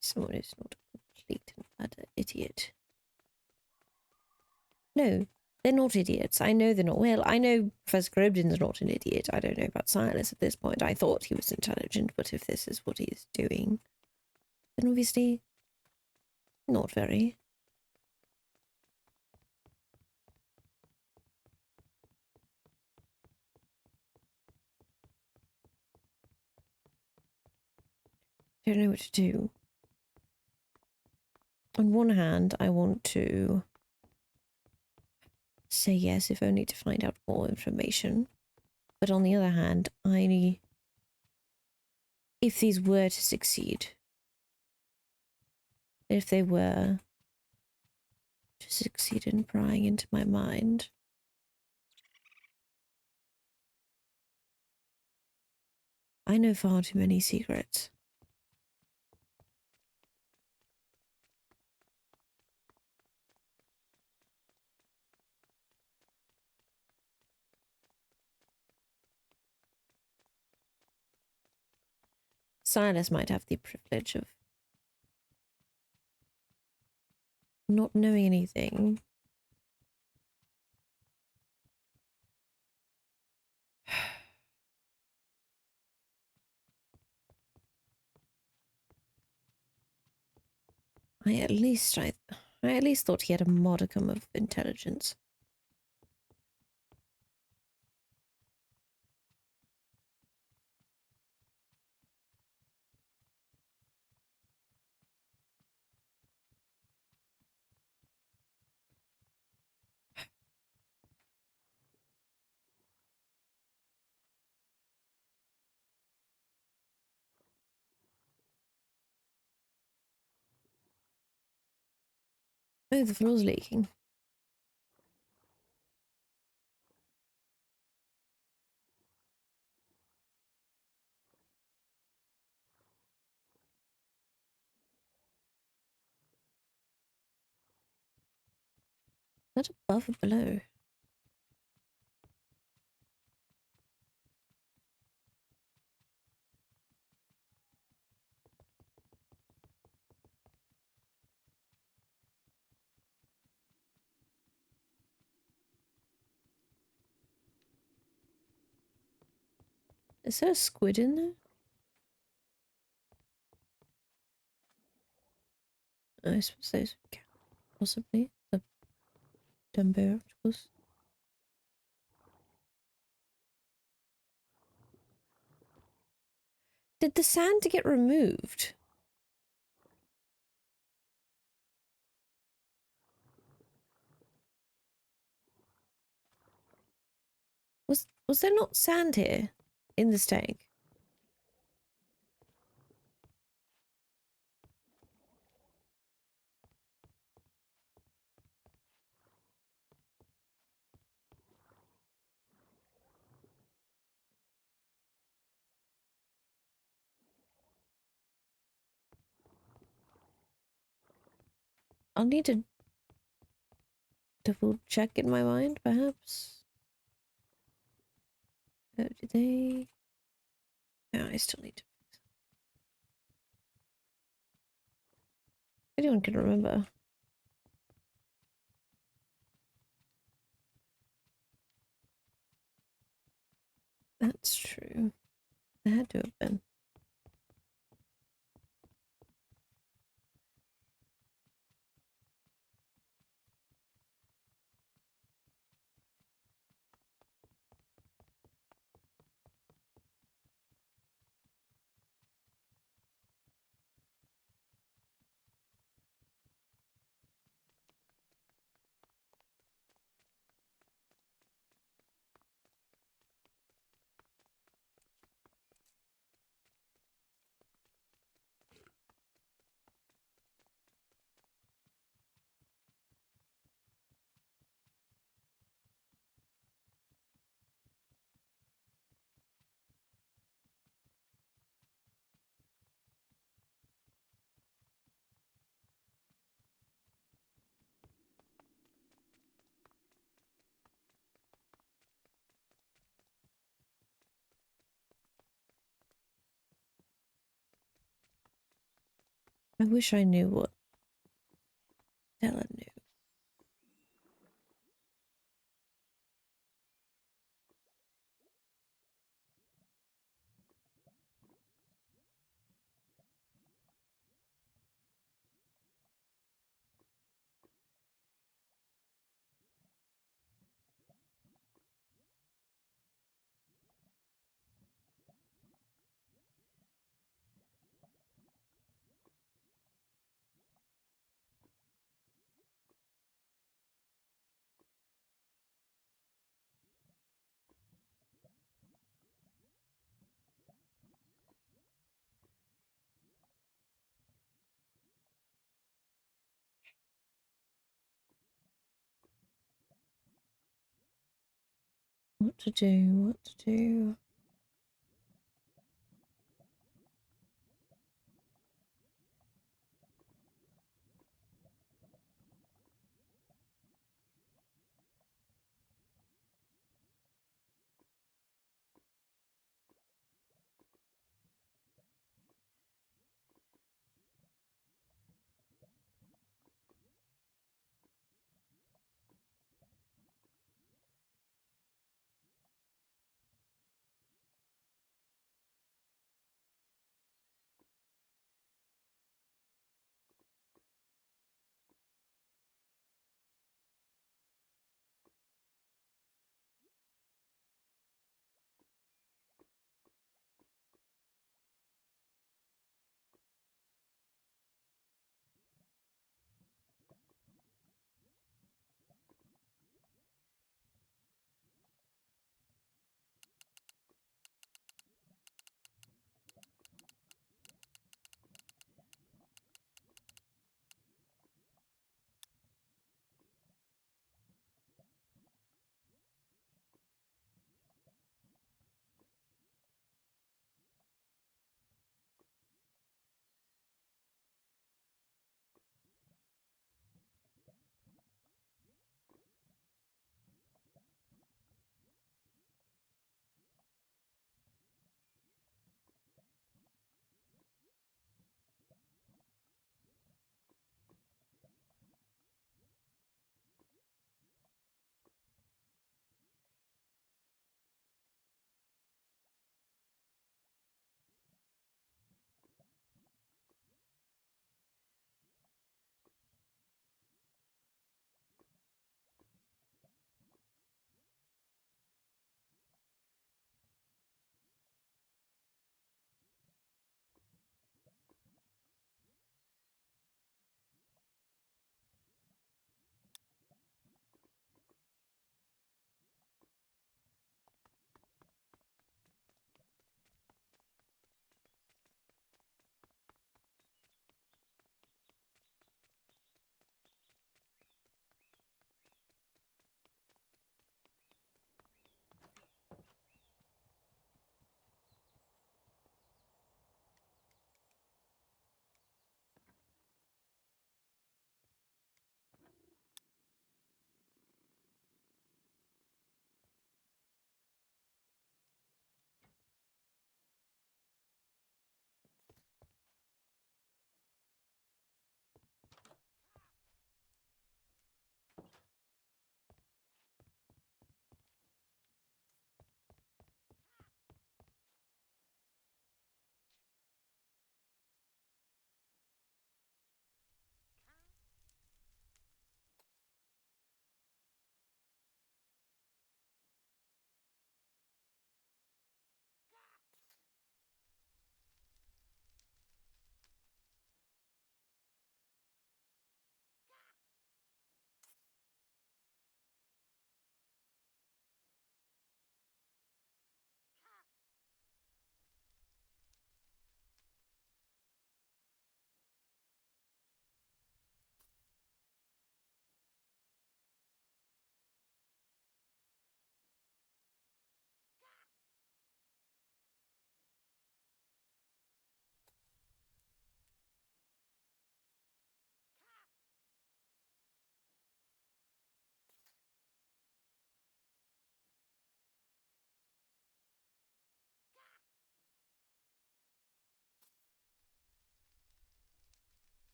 Someone who's not a complete and utter idiot. No, they're not idiots. I know they're not. Well, I know Professor Grobden's not an idiot. I don't know about Silas at this point. I thought he was intelligent, but if this is what he's doing, then obviously not very. I don't know what to do. On one hand, I want to say yes, if only to find out more information. But on the other hand, if these were to succeed, if they were to succeed in prying into my mind, I know far too many secrets. Silas might have the privilege of not knowing anything. I at least thought he had a modicum of intelligence. Oh, the floor's leaking. Is that above or below? Is there a squid in there? I suppose those can possibly. The Dumbo octopus. Did the sand get removed? Was there not sand here in this tank? I'll need to double check in my mind, perhaps. Oh, did they? No, I still need to. Anyone can remember. That's true. There had to have been. I wish I knew what Della knew. What to do, what to do.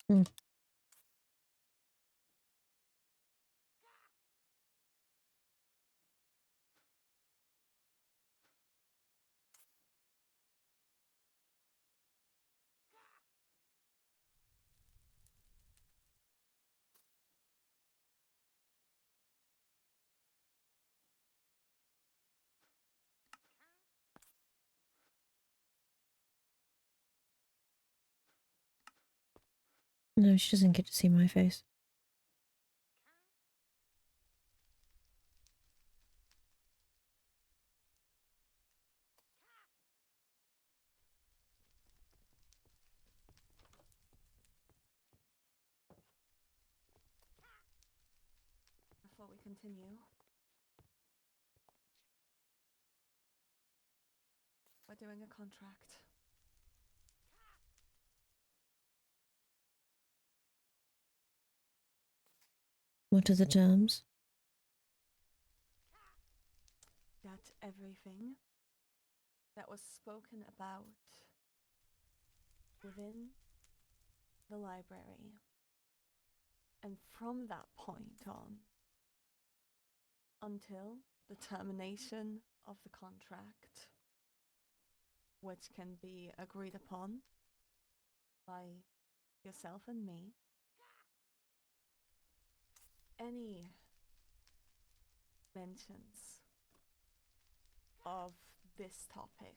Hmm. No, she doesn't get to see my face. Before we continue, we're doing a contract. What are the terms? That everything that was spoken about within the library, and from that point on, until the termination of the contract, which can be agreed upon by yourself and me, any mentions of this topic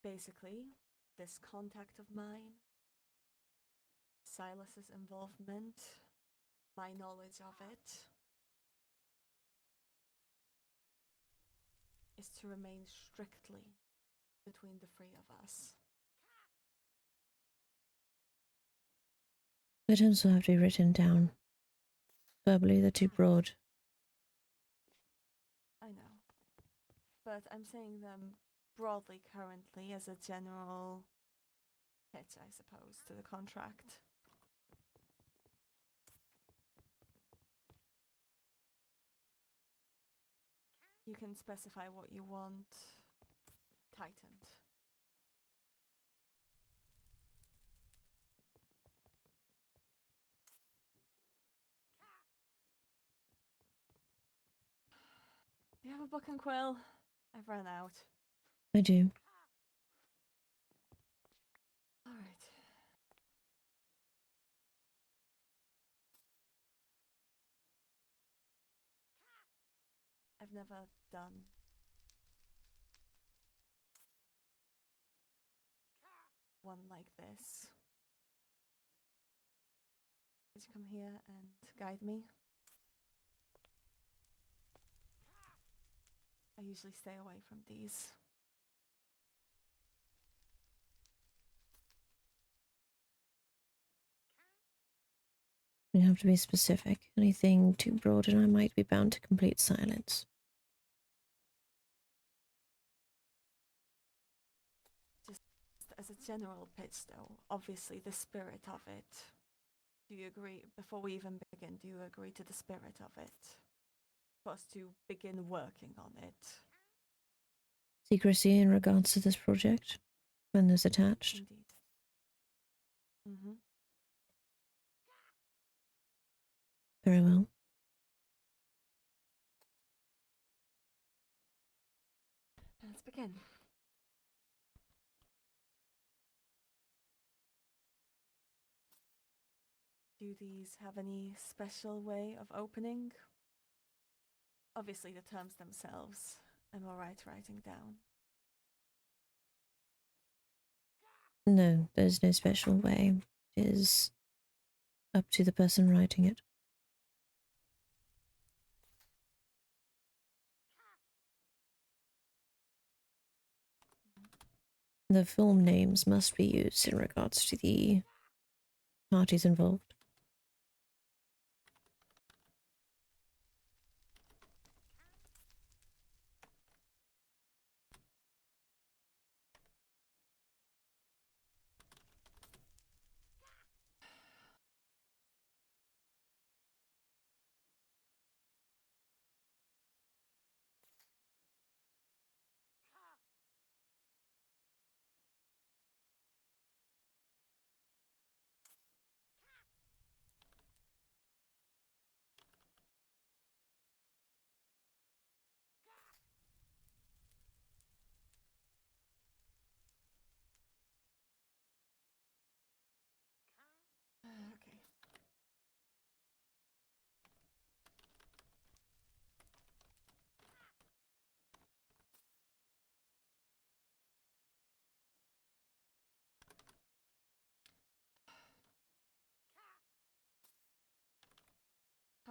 basically, this contact of mine, Silas's involvement, my knowledge of it, is to remain strictly between the three of us. The terms will have to be written down. Verbally, they're too broad. I know. But I'm saying them broadly currently as a general pitch, I suppose, to the contract. You can specify what you want tightened. Do you have a book and quill? I've run out. I do. All right. I've never done one like this. Could you come here and guide me? I usually stay away from these. You have to be specific. Anything too broad and I might be bound to complete silence. Just as a general pitch, though, obviously the spirit of it. Do you agree, before we even begin, do you agree to the spirit of it? For us to begin working on it? Secrecy in regards to this project, when there's attached. Indeed. Mm-hmm. Very well. Let's begin. Do these have any special way of opening? Obviously, the terms themselves, I'm alright writing down. No, there's no special way. It is up to the person writing it. The full names must be used in regards to the parties involved.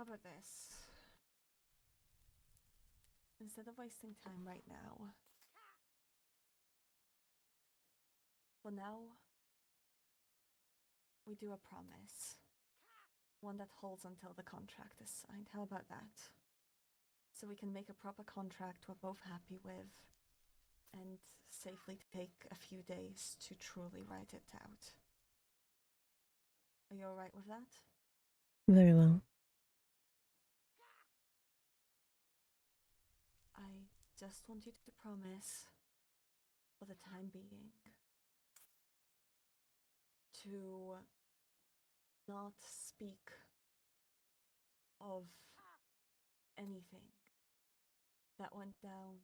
How about this? Instead of wasting time right now, for now, we do a promise. One that holds until the contract is signed. How about that? So we can make a proper contract we're both happy with and safely take a few days to truly write it out. Are you alright with that? Very well. I just want you to promise, for the time being, to not speak of anything that went down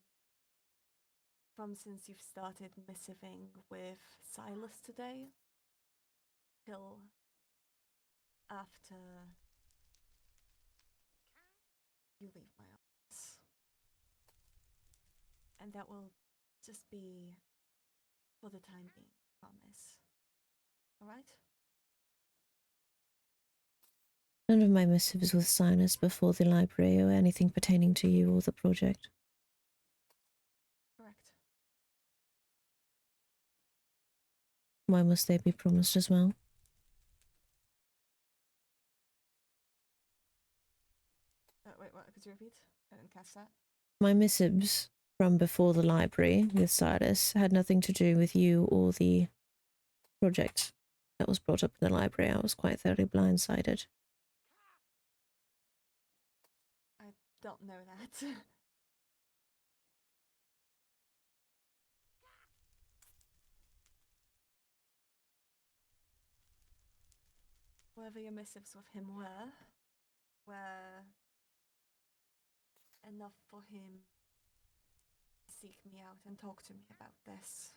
from since you've started missiving with Silas today till after you leave my office. And that will just be for the time being, promise. Alright? None of my missives with Silas before the library or anything pertaining to you or the project. Correct. Why must they be promised as well? Wait, what? Could you repeat? I didn't catch that. My missives from before the library with Silas had nothing to do with you or the project that was brought up in the library. I was quite thoroughly blindsided. I don't know that. Whatever your missives with him were enough for him to seek me out and talk to me about this.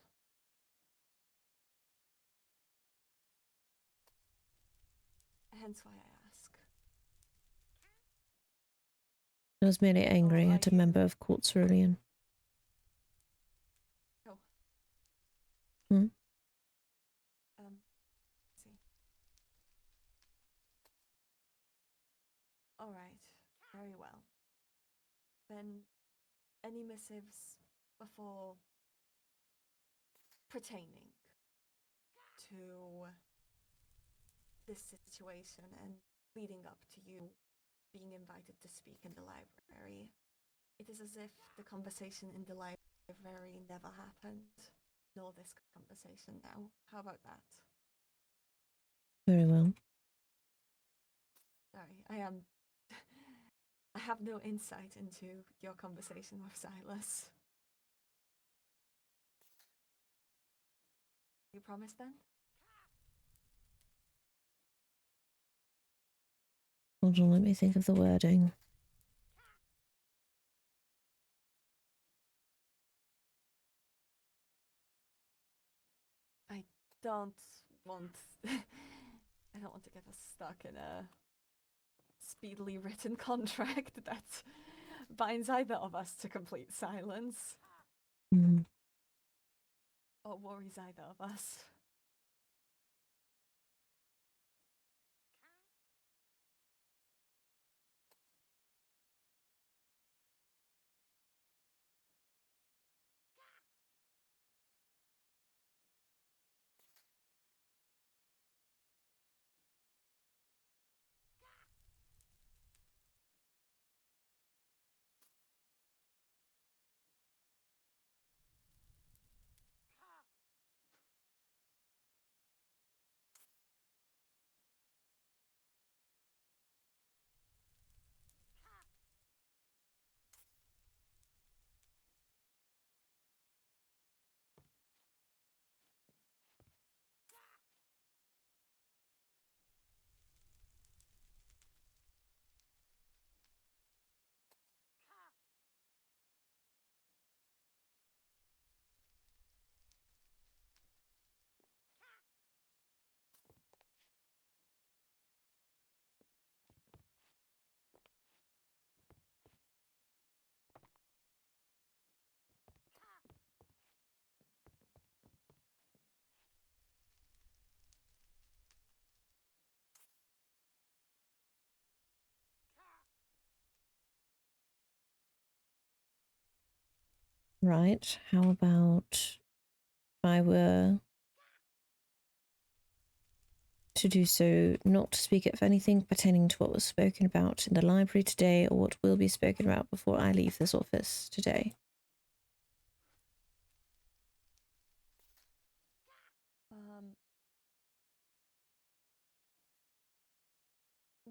Hence why I ask. I was merely angry are at a you- member of Court Cerulean. Oh. Hmm? See. Alright, very well. Then any missives before pertaining to this situation and leading up to you being invited to speak in the library. It is as if the conversation in the library never happened, nor this conversation now. How about that? Very well. Sorry, I am. I have no insight into your conversation with Silas. You promise then? Hold on, let me think of the wording. I don't want. I don't want to get us stuck in a speedily written contract that binds either of us to complete silence Mm. or worries either of us. Right. How about if I were to do so, not to speak of anything pertaining to what was spoken about in the library today or what will be spoken about before I leave this office today?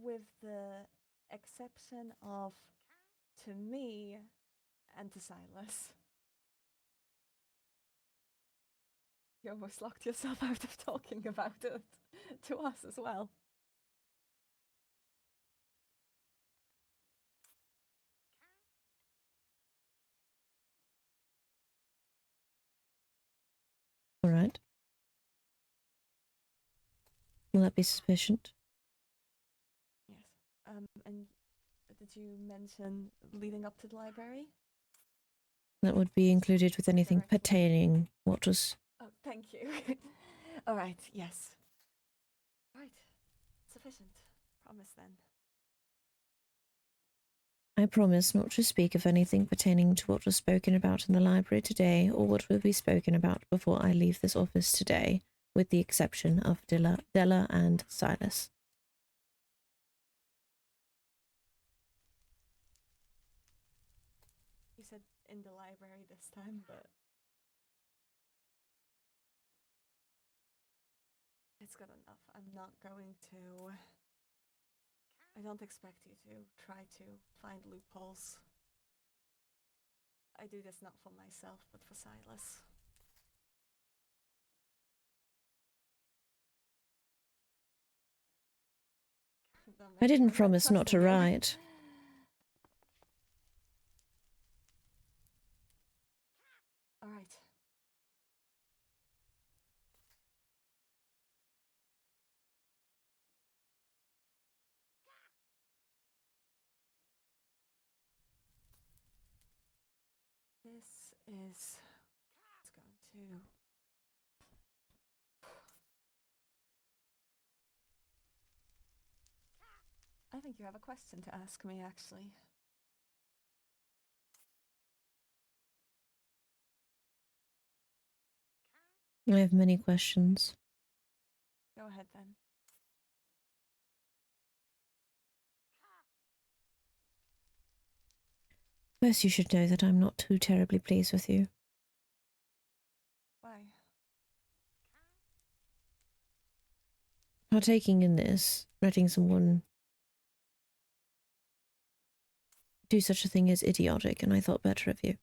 With the exception of to me and to Silas. You almost locked yourself out of talking about it to us as well. All right. Will that be sufficient? Yes. And did you mention leading up to the library? That would be included with anything Directly. pertaining what was... Oh, thank you. All right, yes. Right. Sufficient. Promise then. I promise not to speak of anything pertaining to what was spoken about in the library today or what will be spoken about before I leave this office today, with the exception of Della and Silas. You said in the library this time, but it's good enough. I'm not going to. I don't expect you to try to find loopholes. I do this not for myself, but for Silas. I didn't promise not to write. All right. This is. It's going to. I think you have a question to ask me, actually. I have many questions. Go ahead then. First, you should know that I'm not too terribly pleased with you. Why? Partaking in this, letting someone do such a thing is idiotic, and I thought better of you.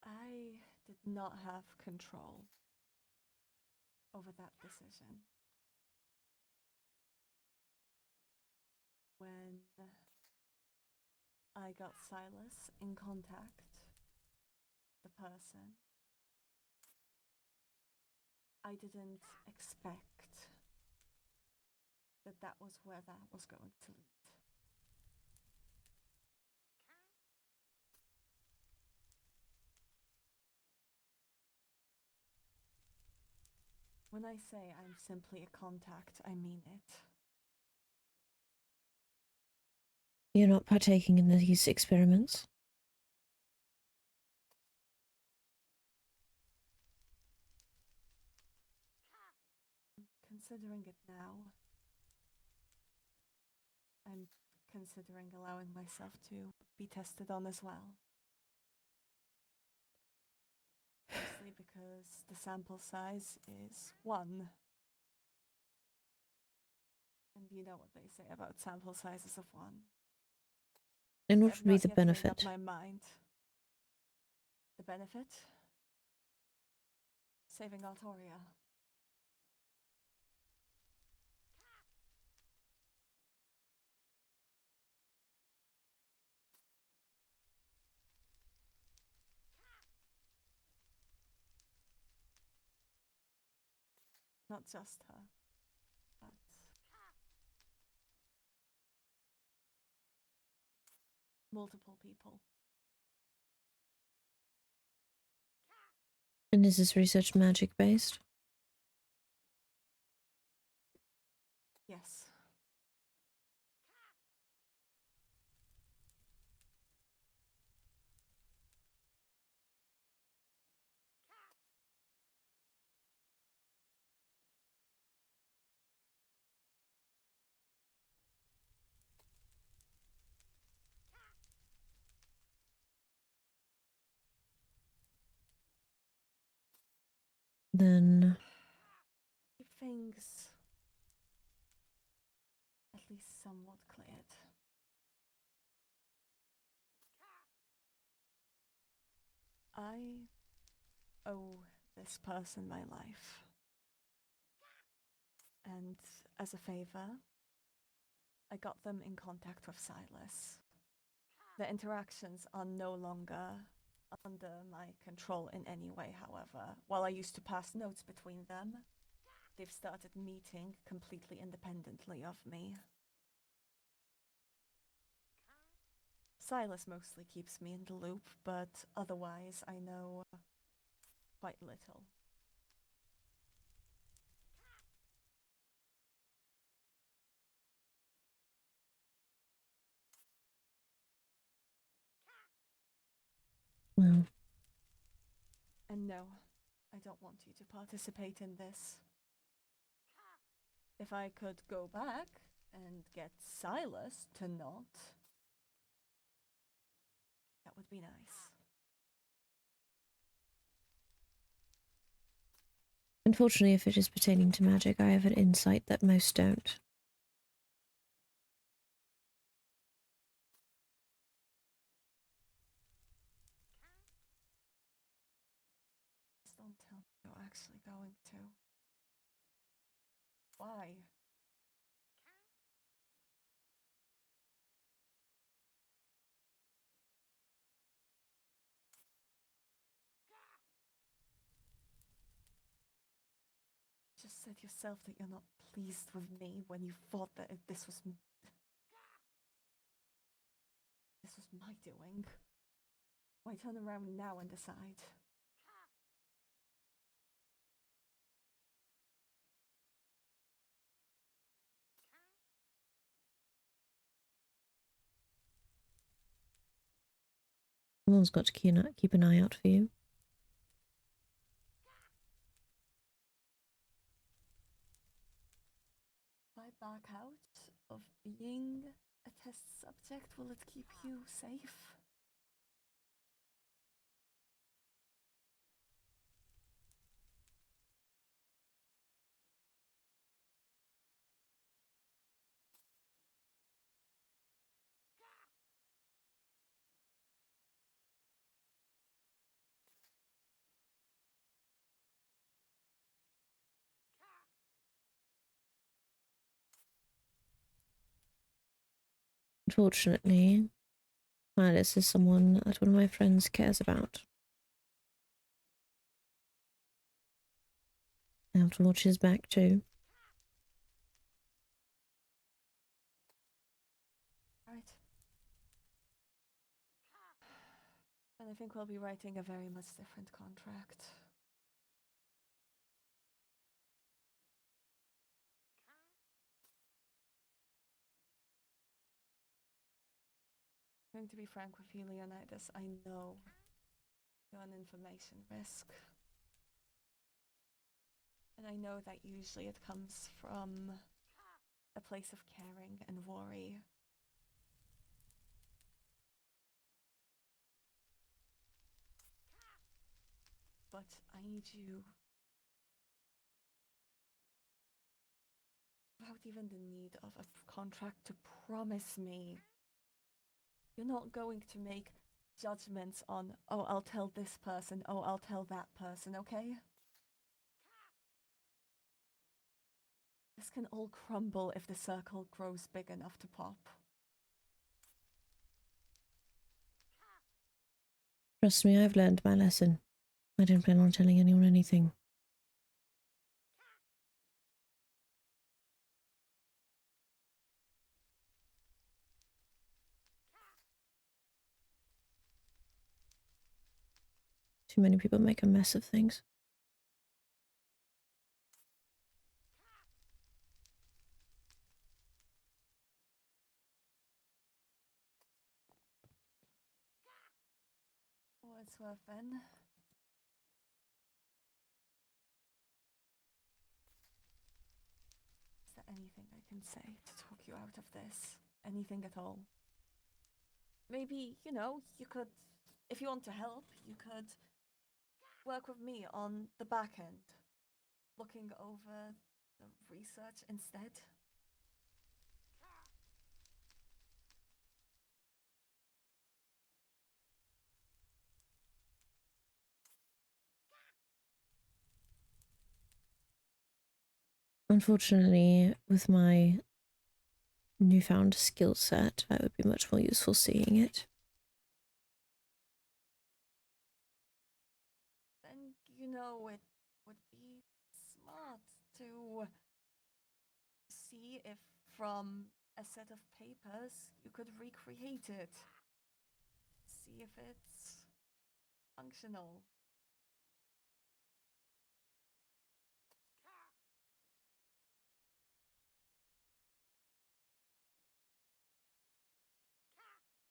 I did not have control over that decision. When I got Silas in contact, the person, I didn't expect that that was where that was going to lead. When I say I'm simply a contact, I mean it. You're not partaking in these experiments? Considering it now, I'm considering allowing myself to be tested on as well. Mostly because the sample size is 1. And you know what they say about sample sizes of 1. And what I've would be not the yet made benefit? up my mind. The benefit? Saving Altoria. Not just her, but multiple people. And is this research magic based? then Keep things at least somewhat cleared. I owe this person my life. And as a favor, I got them in contact with Silas. The interactions are no longer under my control in any way, however. While I used to pass notes between them, they've started meeting completely independently of me. Silas mostly keeps me in the loop, but otherwise I know quite little. well, And no, I don't want you to participate in this. If I could go back and get Silas to not, that would be nice. unfortunately, if it is pertaining to magic, I have an insight that most don't. Just don't tell me you're actually going to. Why? You just said yourself that you're not pleased with me when you thought that this was my doing. Why turn around now and decide? Someone's got to keep an eye out for you. If I back out of being a test subject, will it keep you safe? Unfortunately, Alice is someone that one of my friends cares about. I have to watch his back too. Right. And I think we'll be writing a very much different contract. I'm going to be frank with you, Leonidas. I know you're an information risk. And I know that usually it comes from a place of caring and worry. But I need you, without even the need of a contract, to promise me you're not going to make judgments on, oh, I'll tell this person, oh, I'll tell that person, okay? This can all crumble if the circle grows big enough to pop. Trust me, I've learned my lesson. I don't plan on telling anyone anything. Too many people make a mess of things. For what it's worth, then. Is there anything I can say to talk you out of this? Anything at all? Maybe, you could, if you want to help, you could work with me on the back end. looking over the research instead? Unfortunately, with my newfound skill set, I would be much more useful seeing it. Then, you know, it would be smart to see if from a set of papers you could recreate it. See if it's functional.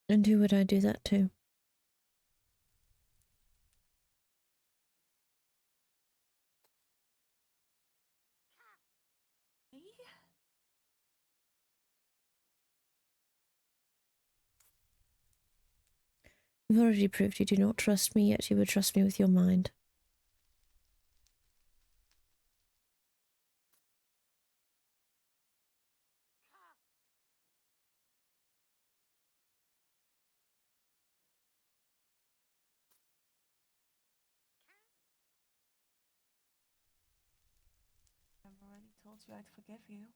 And who would I do that to? Me? You've already proved you do not trust me, yet you would trust me with your mind. I've already told you I'd forgive you.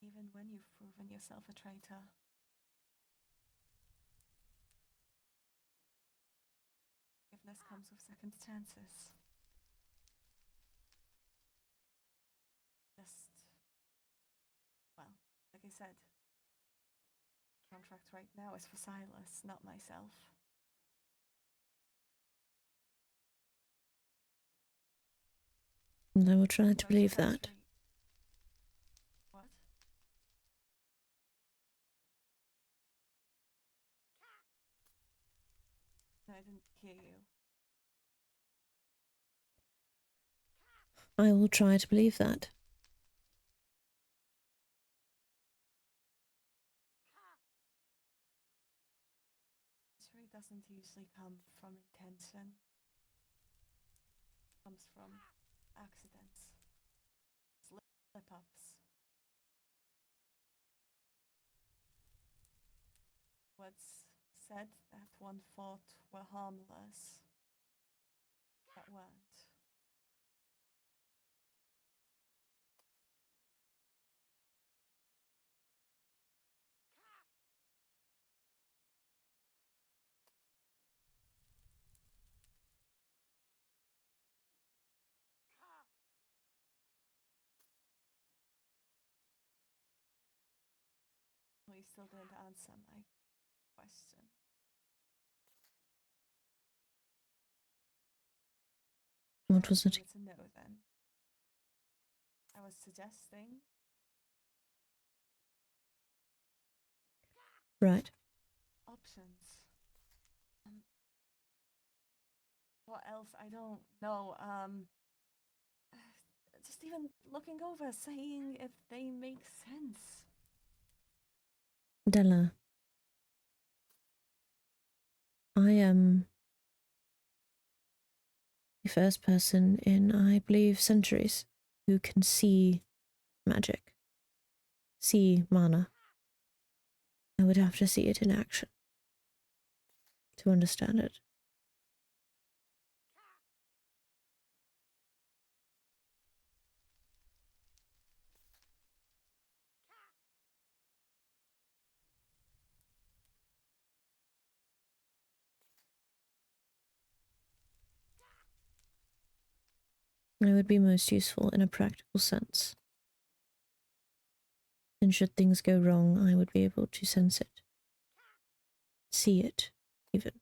Even when you've proven yourself a traitor. Forgiveness comes with second chances. Just, well, like I said, contract right now is for Silas, not myself. And I will try to Go believe her that. street. What? No, I didn't hear you. I will try to believe that. Misery doesn't usually come from intention. It comes from accidents, slip-ups. What's said that one thought were harmless, that weren't. Well, you still didn't answer my question. What was it? It's a no then. I was suggesting Right. options. What else? I don't know. Just even looking over, saying if they make sense. Della, I am the first person in, I believe, centuries who can see magic, see mana. I would have to see it in action to understand it. I would be most useful in a practical sense. And should things go wrong, I would be able to sense it. See it, even.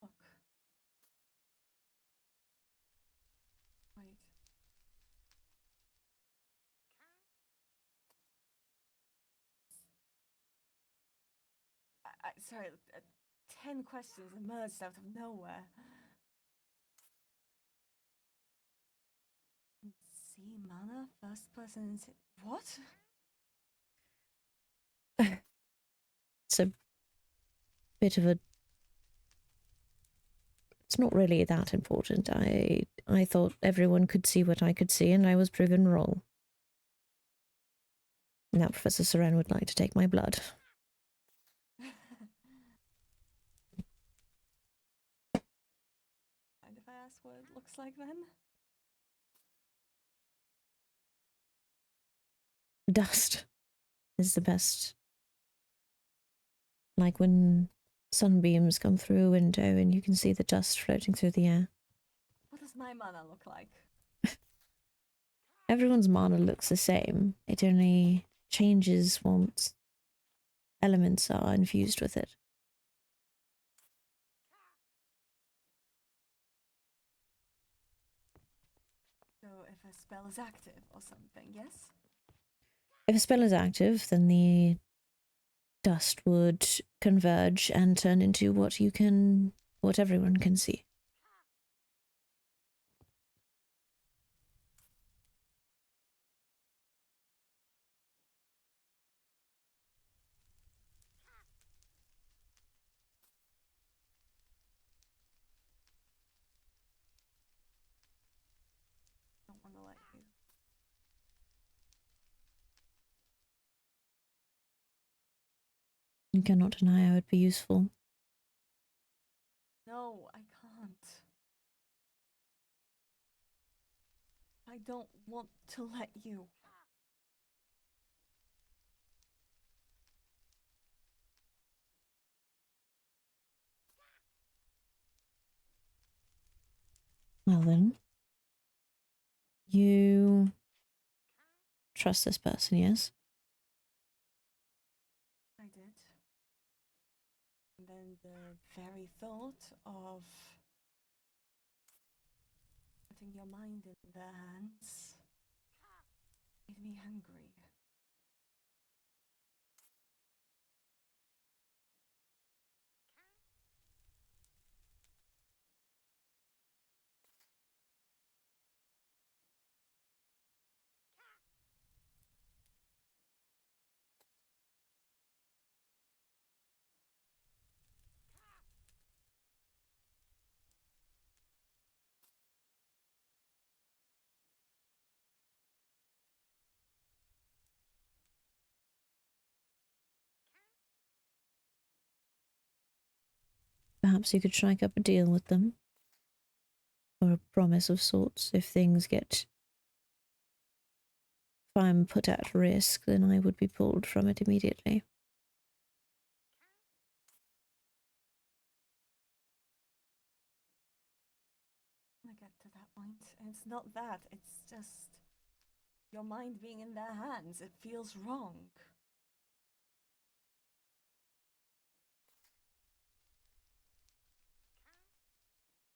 Look. Wait. Sorry, 10 questions emerged out of nowhere. See mana? First person. What? it's a bit of a... It's not really that important. I thought everyone could see what I could see, and I was proven wrong. Now Professor Seren would like to take my blood. Mind if I ask what it looks like then? Dust is the best. Like when sunbeams come through a window and you can see the dust floating through the air. What does my mana look like? Everyone's mana looks the same. It only changes once elements are infused with it. So if a spell is active or something, yes? If a spell is active, then the dust would converge and turn into what everyone can see. Don't want to let you. You cannot deny I would be useful. No, I can't. I don't want to let you. Well then, you trust this person, yes? I did. And then the very thought of putting your mind in their hands made me angry. Perhaps you could strike up a deal with them. Or a promise of sorts. If I'm put at risk, then I would be pulled from it immediately. I get to that point, and it's not that, it's just your mind being in their hands. It feels wrong.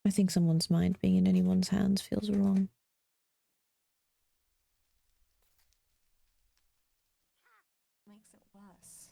I think someone's mind being in anyone's hands feels wrong. Makes it worse.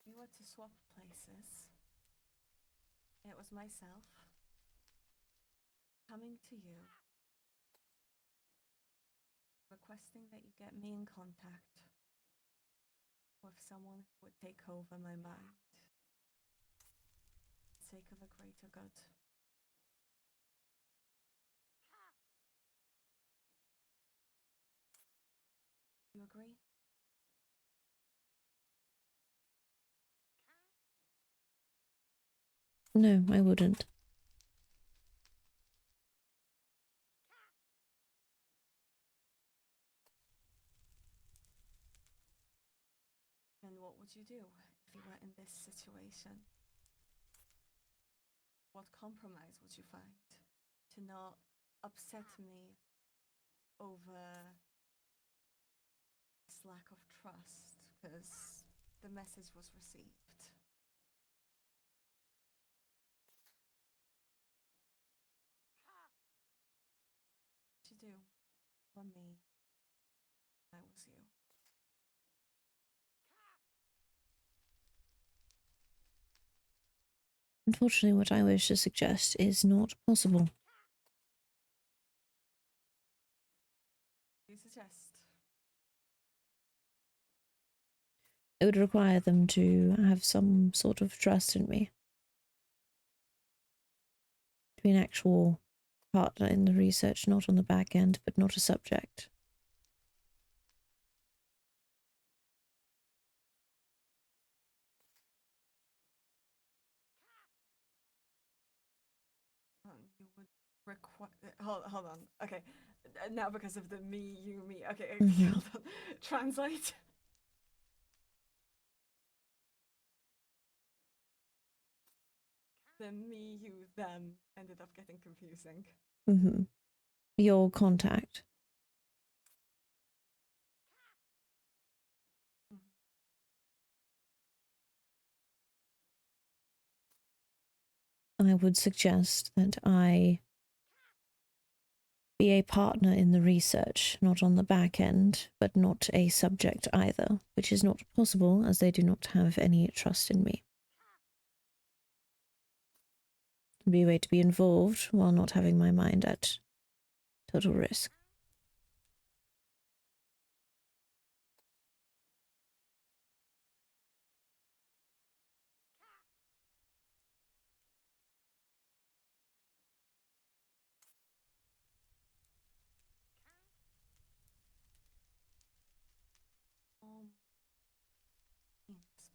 We were to swap places. It was myself coming to you, requesting that you get me in contact with someone who would take over my mind for the sake of a greater good. You agree? No, I wouldn't. Then what would you do if you were in this situation? What compromise would you find to not upset me over this lack of trust? Because the message was received. What you do for me, I was you. Unfortunately, what I wish to suggest is not possible. You suggest? It would require them to have some sort of trust in me. To be an actual partner in the research, not on the back end, but not a subject. You would require. Hold on. Okay. Now because of the me, you, me. Okay, Mhm. hold on. Translate. The me, you, them ended up getting confusing. Mm-hmm. Your contact. I would suggest that I be a partner in the research, not on the back end, but not a subject either, which is not possible as they do not have any trust in me. It'd be a way to be involved while not having my mind at total risk.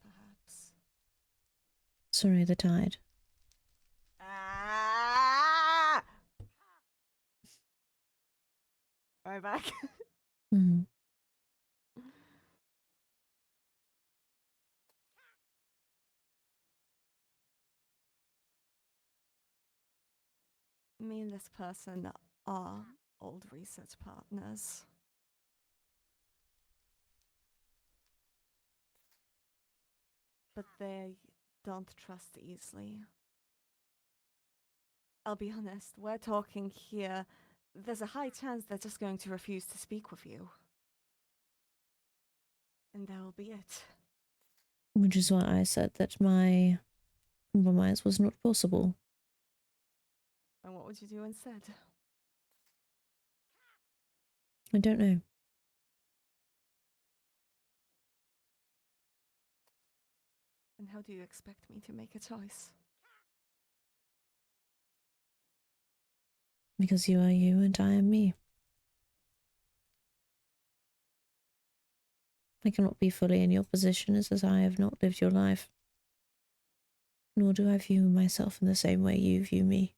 Perhaps. Sorry, the tide. Ah! Right back. Mm. Me and this person are old research partners. But they don't trust easily. I'll be honest, we're talking here. There's a high chance they're just going to refuse to speak with you. And that will be it. Which is why I said that my compromise was not possible. And what would you do instead? I don't know. And how do you expect me to make a choice? Because you are you and I am me. I cannot be fully in your position as I have not lived your life. Nor do I view myself in the same way you view me.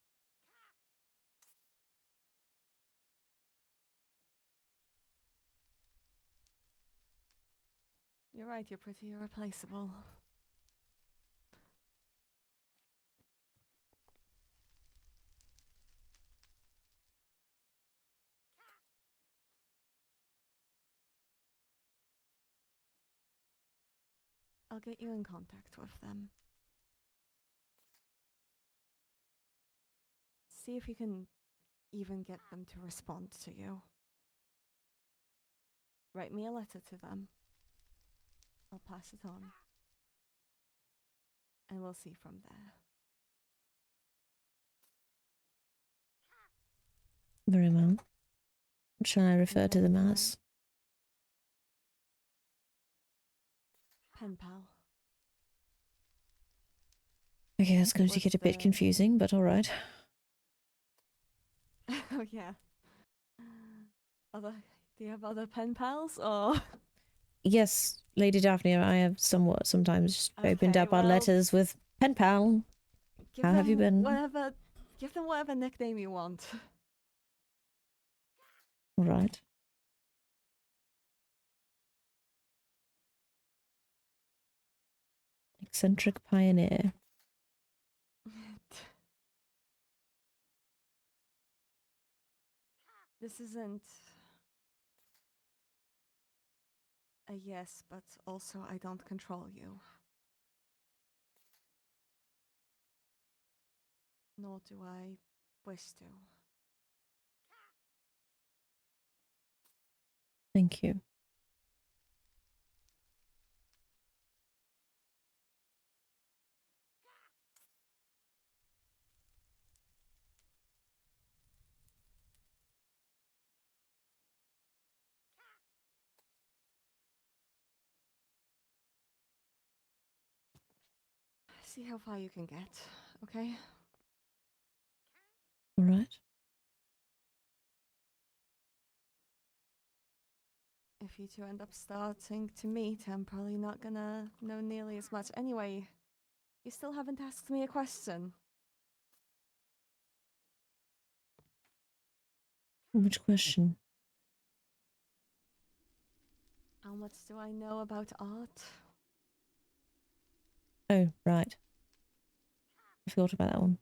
You're right, you're pretty irreplaceable. I'll get you in contact with them. See if you can even get them to respond to you. Write me a letter to them. I'll pass it on. And we'll see from there. Very well. What shall I refer to them Very as? pen pal. Okay, that's going to Was get a bit the- confusing, but all right. Oh yeah. Other? Do you have other pen pals or? Yes, Lady Daphne, I have sometimes opened Okay, up our well, letters with pen pal. Give How have you them been? Whatever. Give them whatever nickname you want. All right. Eccentric pioneer. This isn't a yes, but also I don't control you. Nor do I wish to. Thank you. See how far you can get, okay? All right. If you two end up starting to meet, I'm probably not gonna know nearly as much. Anyway, you still haven't asked me a question. Which question? How much do I know about art? Oh, right. I forgot about that one.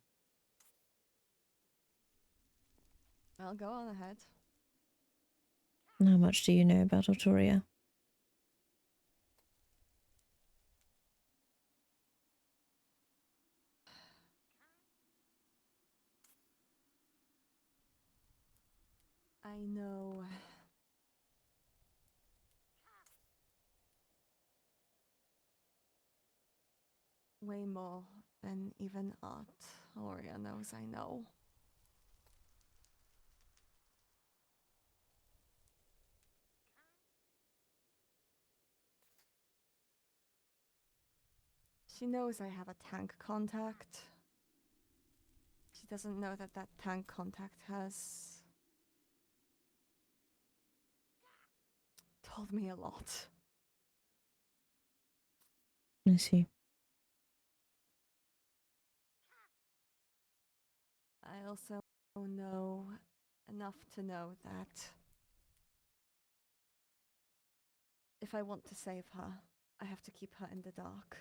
Well, go on ahead. How much do you know about Arturia? I know way more than even art Aurea knows I know. She knows I have a tank contact. She doesn't know that that tank contact has told me a lot. I see. I also know enough to know that if I want to save her, I have to keep her in the dark.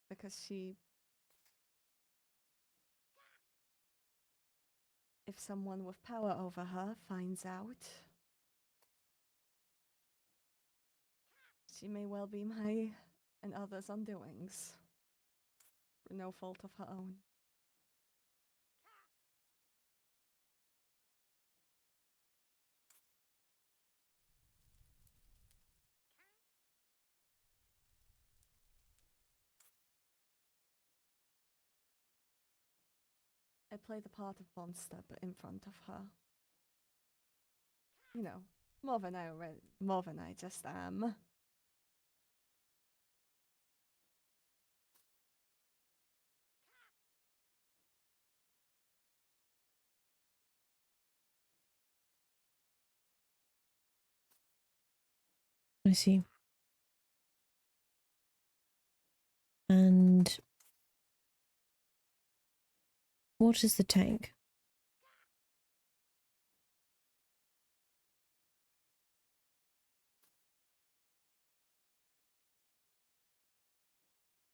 Because if someone with power over her finds out, she may well be my and others' undoings. For no fault of her own. I play the part of monster, but in front of her. You know, more than I just am. I see. And what is the tank?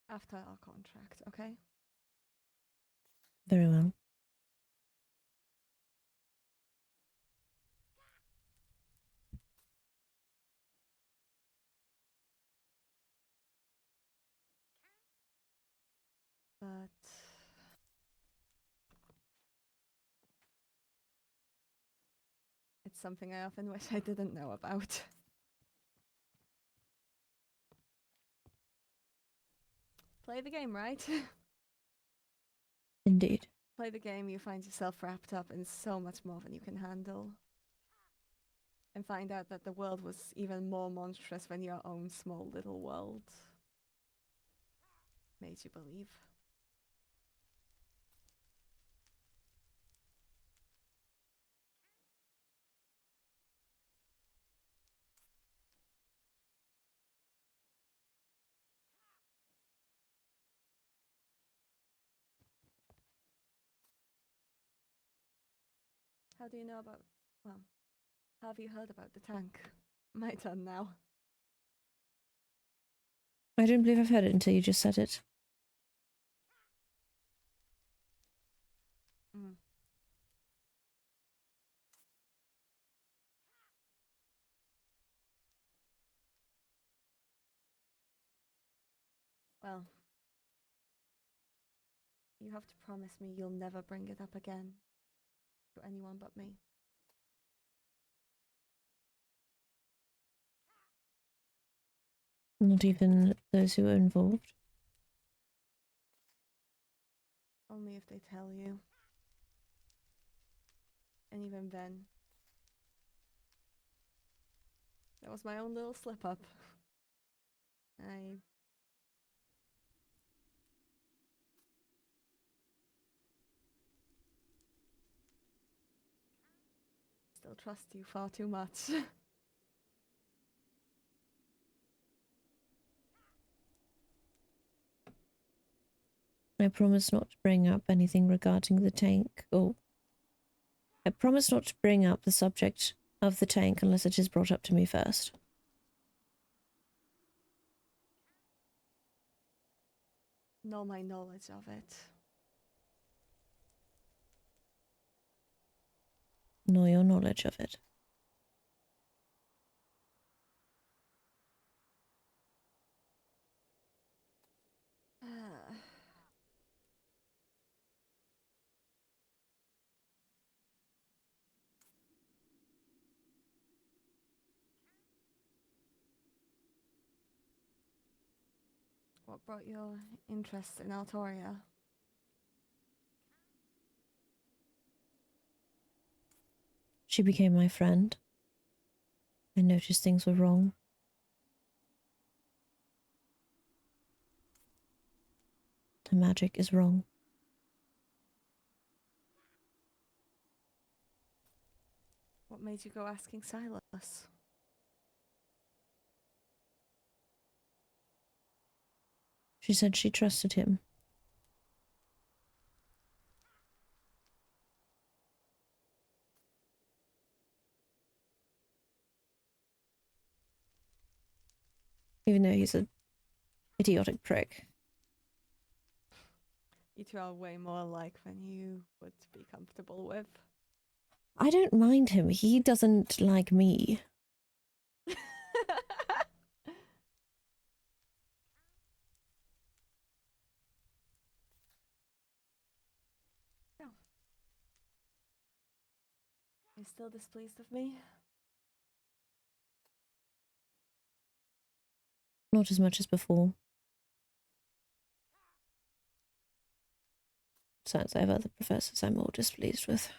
After our contract, okay? Very well. But it's something I often wish I didn't know about. Play the game, right? Indeed. Play the game, you find yourself wrapped up in so much more than you can handle. And find out that the world was even more monstrous than your own small little world made you believe. How do you know about... Well, how have you heard about the tank? My turn now. I don't believe I've heard it until you just said it. Mm. Well, you have to promise me you'll never bring it up again to anyone but me. Not even those who were involved. Only if they tell you. And even then, that was my own little slip up. I still trust you far too much. I promise not to bring up anything regarding the tank, or I promise not to bring up the subject of the tank unless it is brought up to me first. Nor my knowledge of it. Nor your knowledge of it. What brought your interest in Altoria? She became my friend. I noticed things were wrong. The magic is wrong. What made you go asking Silas? She said she trusted him. Even though he's an idiotic prick. You two are way more alike than you would be comfortable with. I don't mind him. He doesn't like me. No. You're still displeased with me? Not as much as before. Besides, I have other professors I'm more displeased with.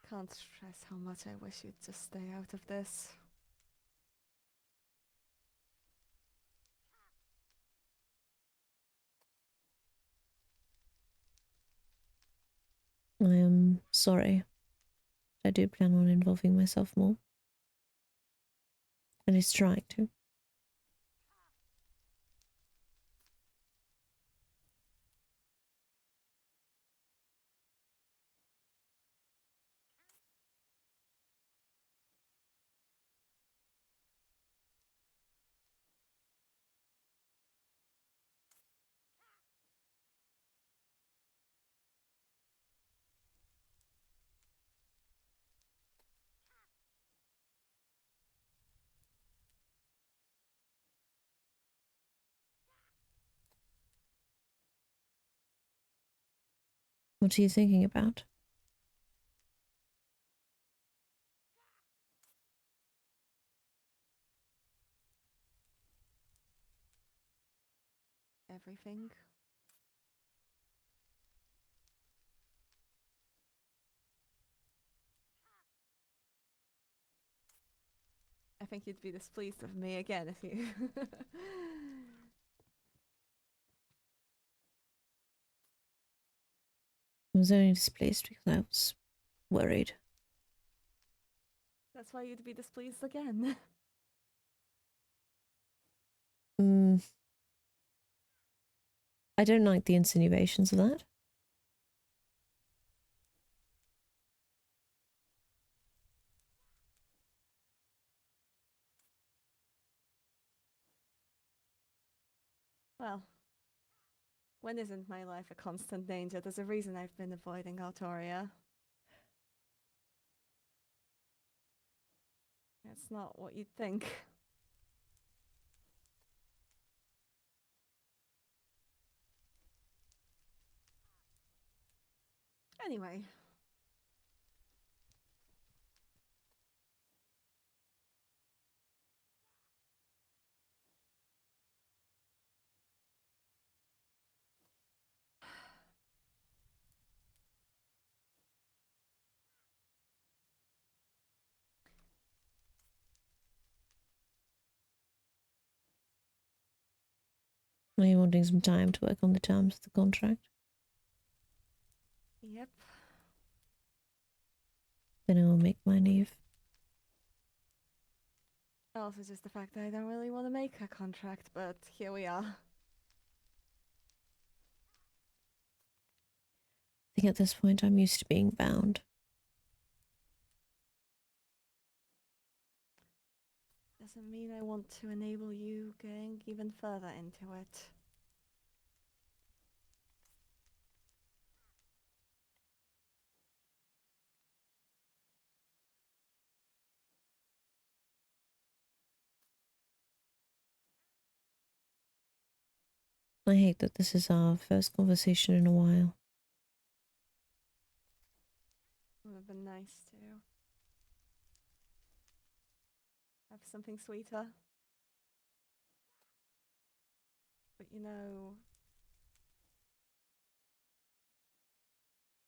Can't stress how much I wish you'd just stay out of this. I am sorry. I do plan on involving myself more. At least trying to. What are you thinking about? everything. I think you'd be displeased with me again if you. I was only displeased because I was worried. That's why you'd be displeased again. Mm. I don't like the insinuations of that. Well, when isn't my life a constant danger? There's a reason I've been avoiding Autoria. It's not what you'd think. Anyway. Are you wanting some time to work on the terms of the contract? Yep. Then I will make my leave. Also, just the fact that I don't really want to make a contract, but here we are. I think at this point I'm used to being bound. Doesn't mean I want to enable you going even further into it. I hate that this is our first conversation in a while. Would have been nice to have something sweeter. But you know,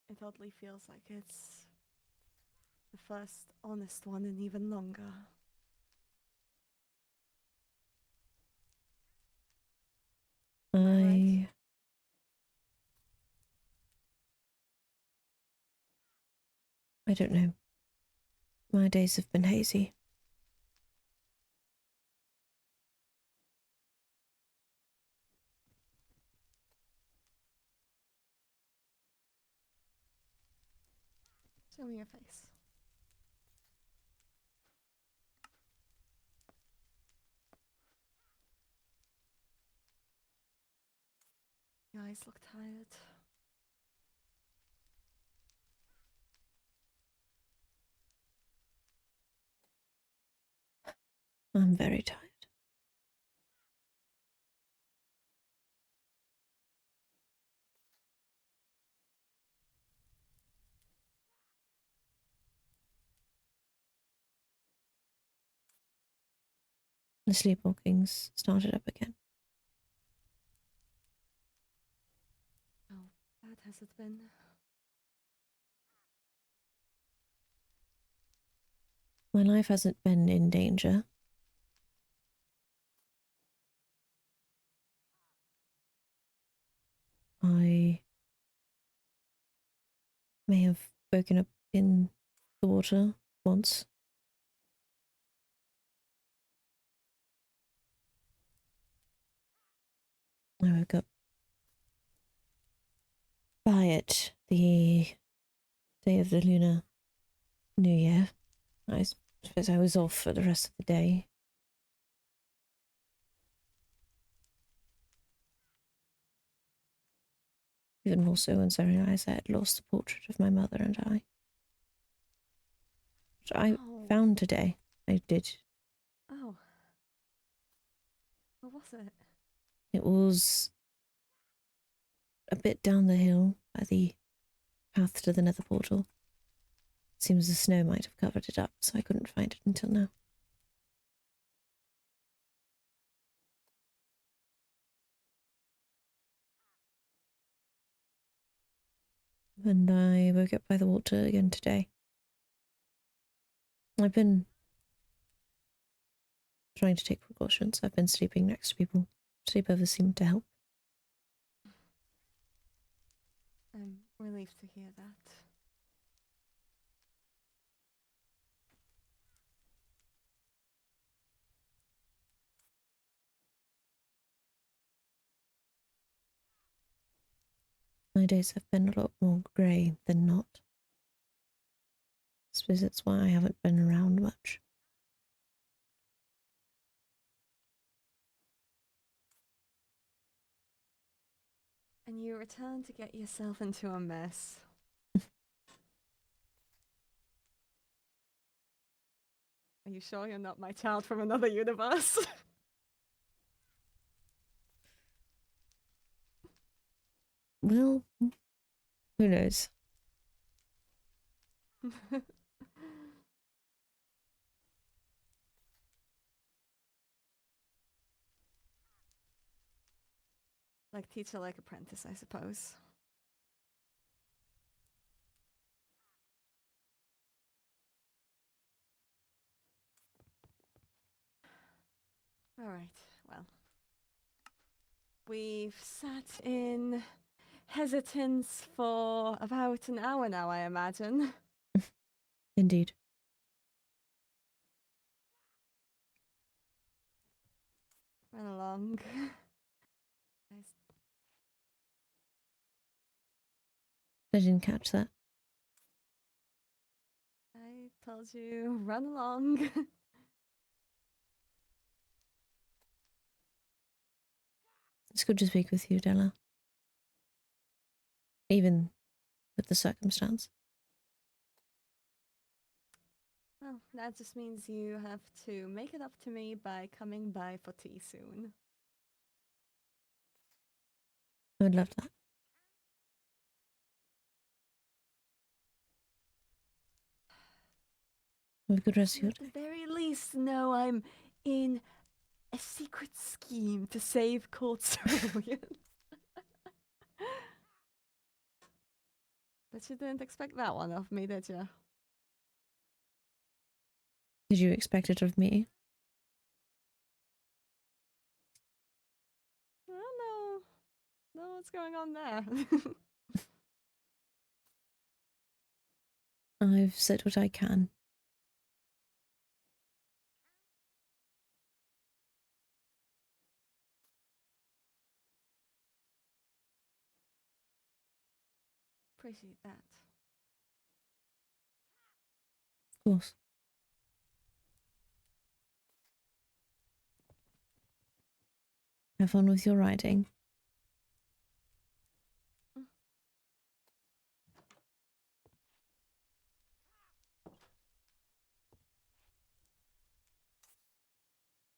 it oddly feels like it's the first honest one in even longer. Am I right? I don't know. My days have been hazy. Show me your face. Your eyes look tired. I'm very tired. The sleepwalking's started up again. How bad has it been? My life hasn't been in danger. I may have woken up in the water once. I woke up by it the day of the Lunar New Year. I suppose I was off for the rest of the day. Even more so once I realised I had lost the portrait of my mother and I. Which I Oh. found today. I did. Oh. What was it? It was a bit down the hill by the path to the nether portal. Seems the snow might have covered it up, so I couldn't find it until now. and I woke up by the water again today. I've been trying to take precautions. I've been sleeping next to people. Sleepovers seem to help. I'm relieved to hear that. My days have been a lot more grey than not. I suppose that's why I haven't been around much. And you return to get yourself into a mess. Are you sure you're not my child from another universe? Well, who knows? Like teacher, like apprentice, I suppose. All right, well. We've sat in hesitance for about an hour now, I imagine. Indeed. Run along. I didn't catch that. I told you, run along. It's good to speak with you, Della. Even with the circumstance. Well, that just means you have to make it up to me by coming by for tea soon. I would love that. Have a good rest of You your at the day. very least know I'm in a secret scheme to save court civilians. But you didn't expect that one of me, did you? Did you expect it of me? I don't know what's going on there. I've said what I can. Appreciate that. Of course. Have fun with your riding.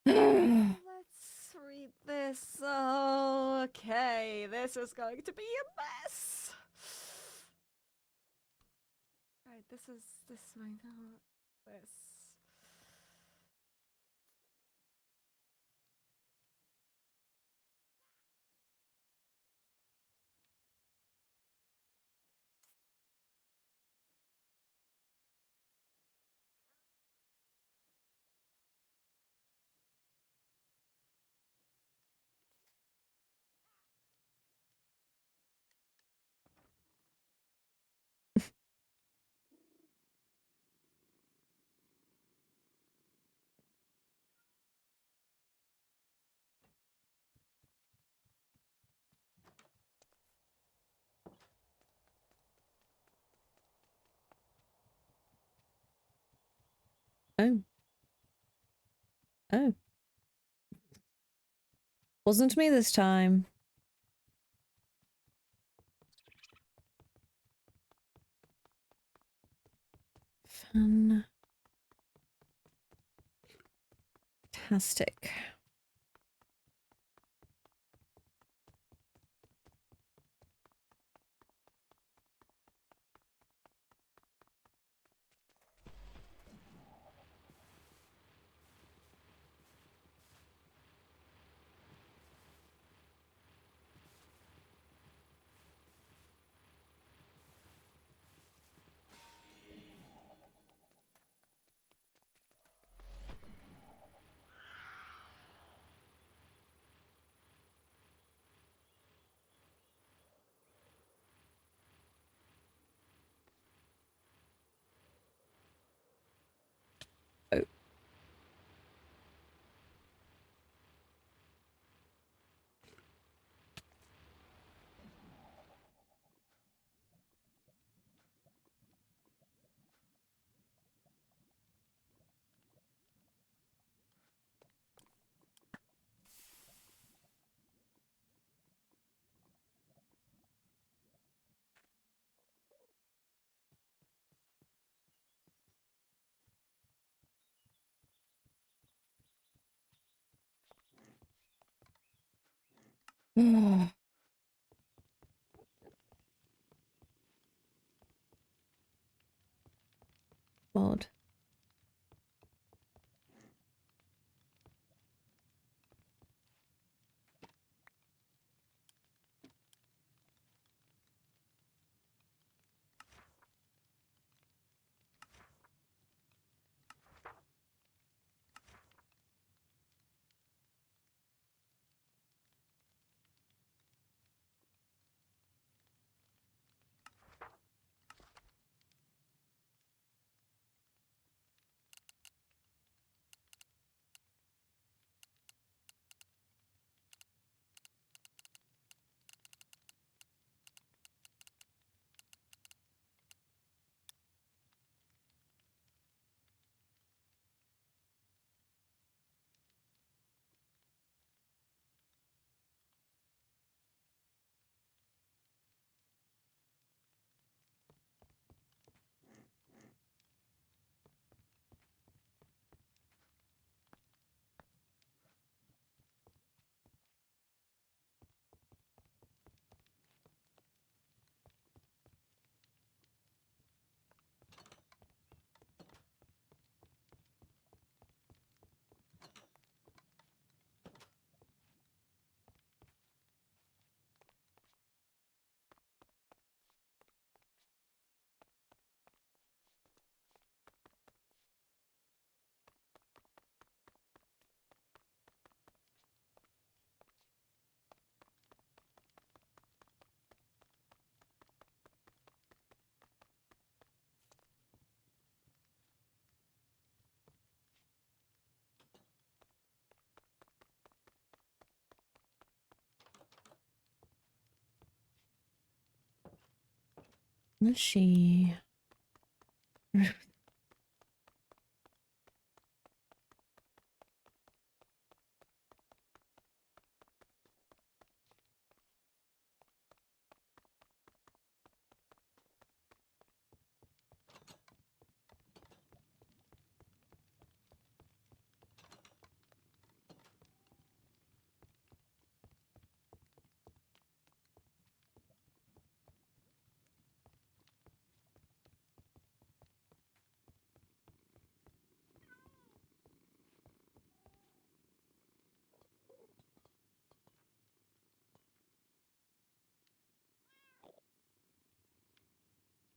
Let's read this. Okay, this is going to be a mess. Right, this right now. This. Oh. Oh. Wasn't me this time. Fantastic. Odd. Is she?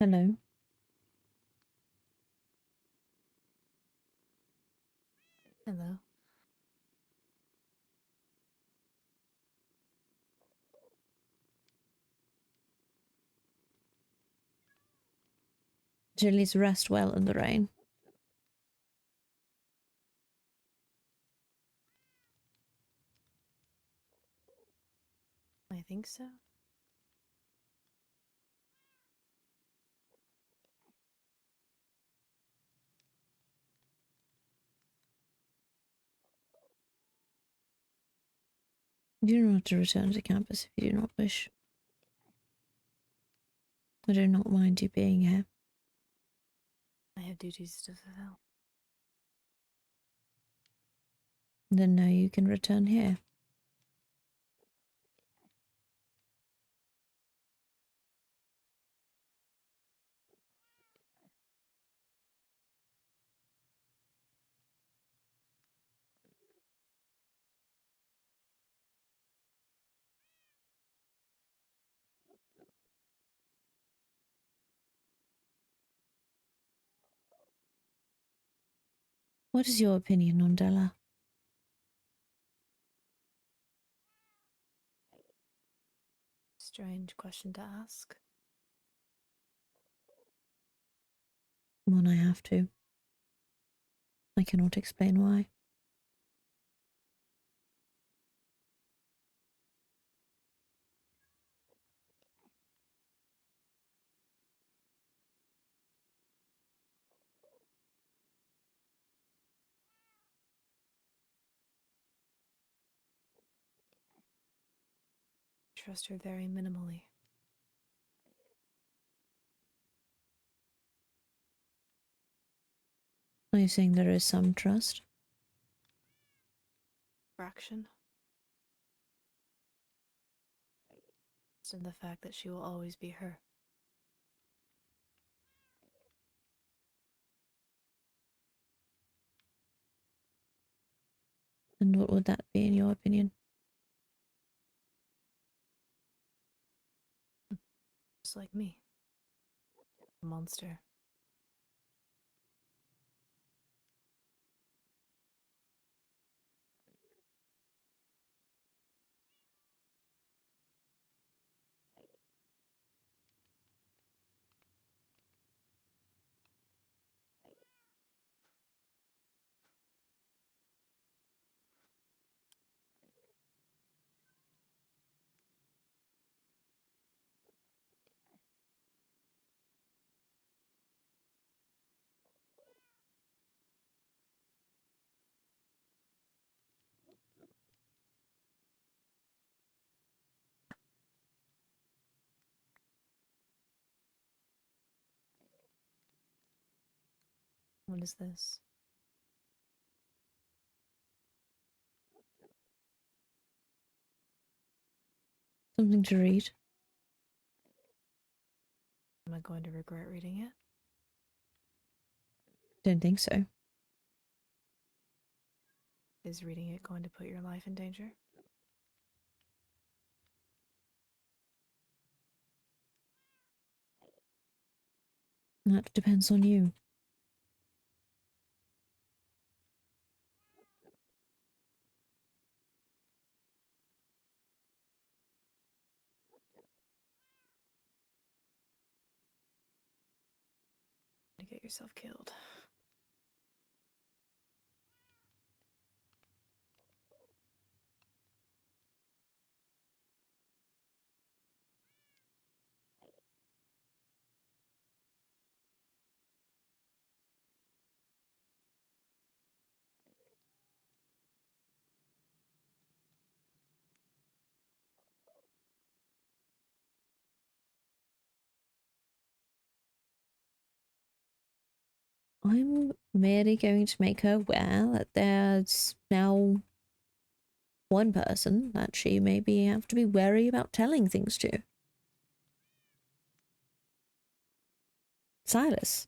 Hello. Hello. Julie's rest well in the rain. I think so. You do not have to return to campus if you do not wish. I do not mind you being here. I have duties to fulfill. Then now you can return here. What is your opinion on Della? Strange question to ask. One I have to. I cannot explain why. Trust her very minimally. Are you saying there is some trust? Fraction. trust in the fact that she will always be her. And what would that be in your opinion? Just like me. A monster. What is this? Something to read? Am I going to regret reading it? Don't think so. Is reading it going to put your life in danger? That depends on you. To get yourself killed. I'm merely going to make her aware that there's now one person that she maybe have to be wary about telling things to. Silas.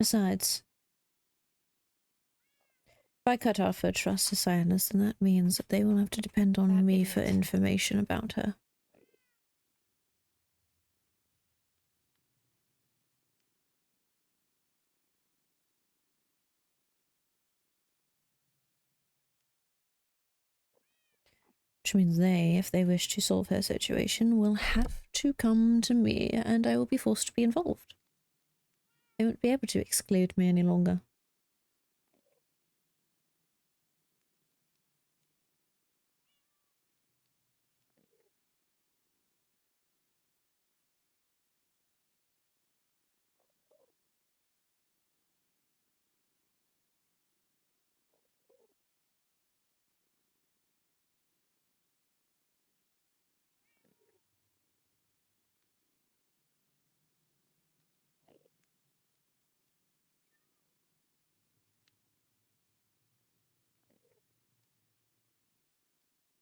Besides, if I cut off her trust to Cyanus, then that means that they will have to depend on That me it for is. information about her. Which means they, if they wish to solve her situation, will have to come to me, and I will be forced to be involved. They won't be able to exclude me any longer.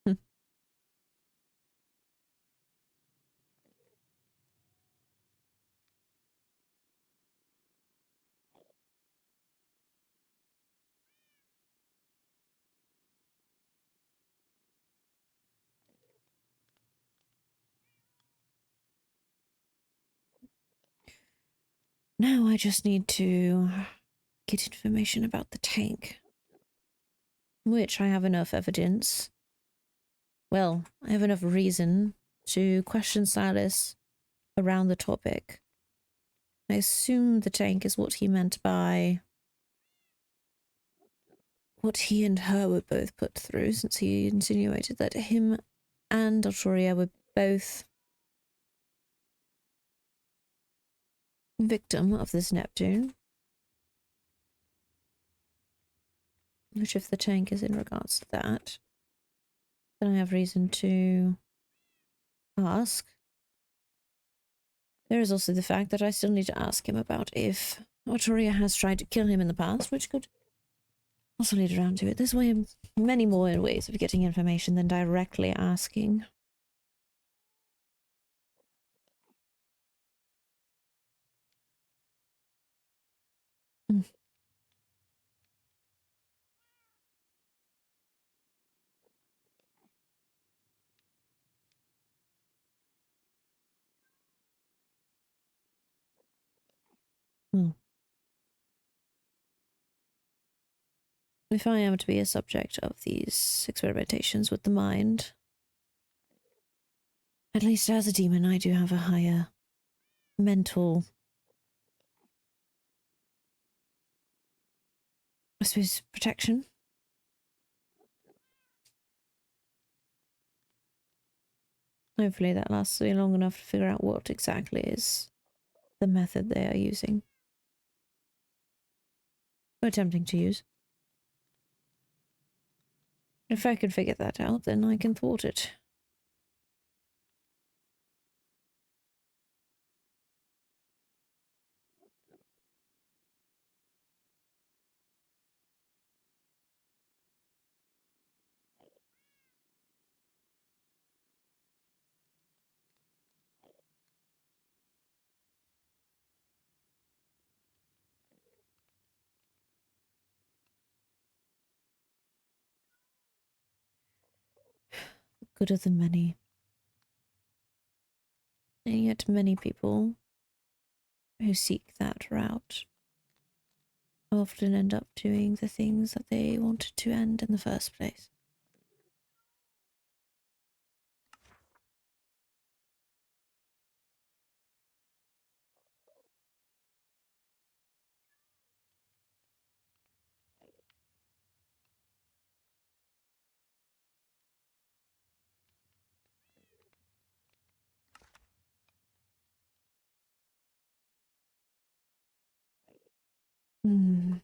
Hmm. Now I just need to get information about the tank. Which I have enough evidence. Well, I have enough reason to question Silas around the topic. I assume the tank is what he meant by what he and her were both put through, since he insinuated that him and Arturia were both victim of this Neptune. Which, if the tank is in regards to that, then I have reason to ask. There is also the fact that I still need to ask him about if Arturia has tried to kill him in the past, which could also lead around to it. There's many more ways of getting information than directly asking. Mm. Well, if I am to be a subject of these experimentations with the mind, at least as a demon, I do have a higher mental, I suppose, protection. Hopefully that lasts me long enough to figure out what exactly is the method they are using. Or attempting to use. If I can figure that out, then I can thwart it. Good of the many. And yet many people who seek that route often end up doing the things that they wanted to end in the first place. Hmm.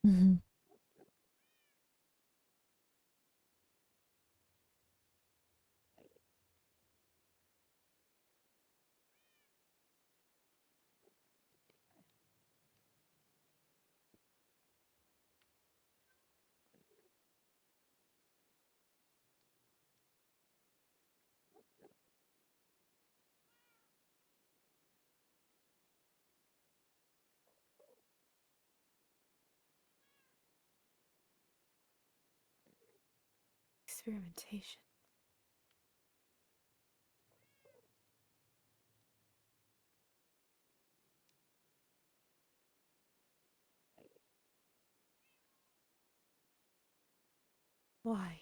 Mm-hmm. Experimentation. Why?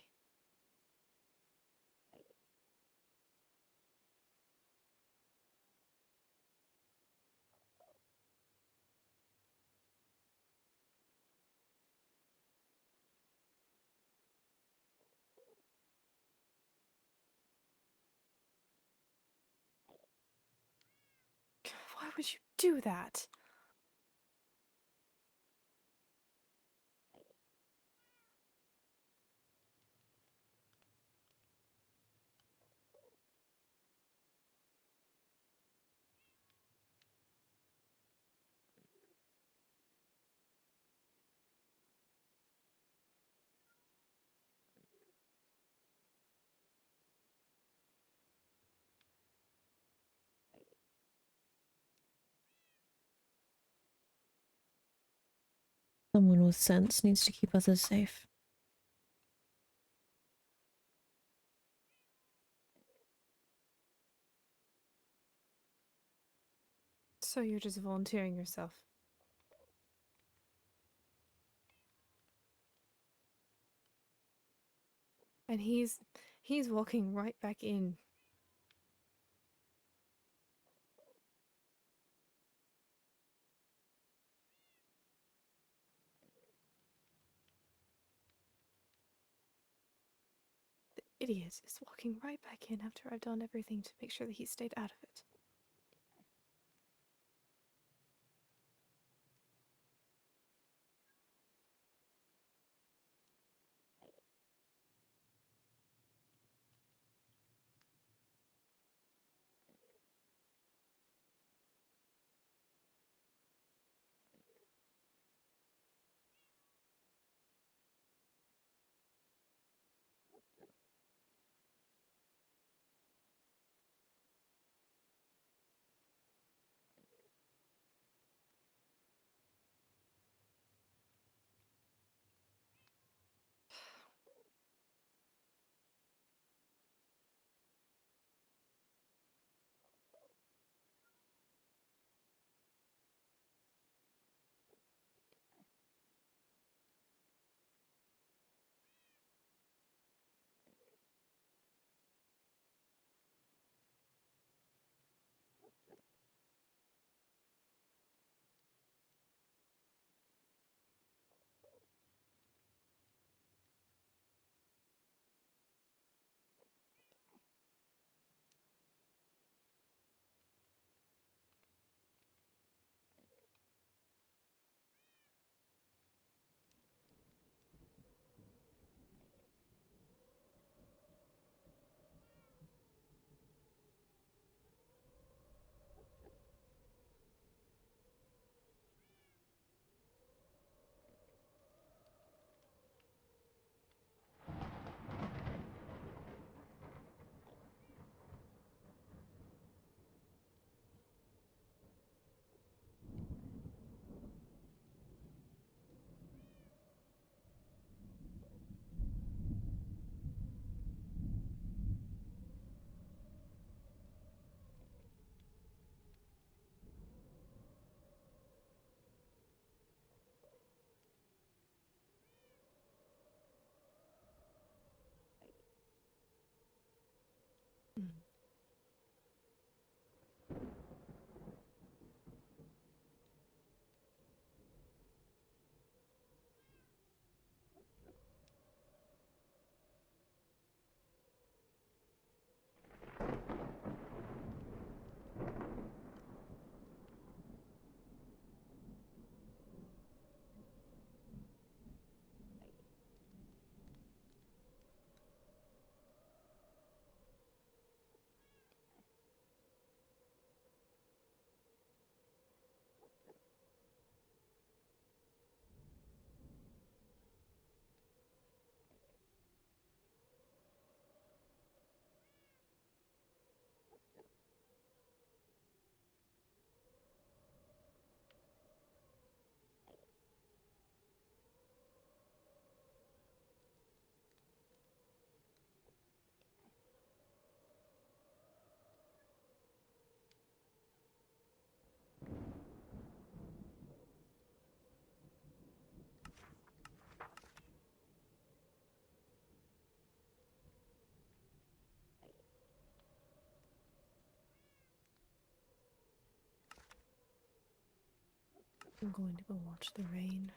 Why would you do that? Someone with sense needs to keep others safe. So you're just volunteering yourself. And he's walking right back in. The idiot is walking right back in after I've done everything to make sure that he stayed out of it. I'm going to go watch the rain.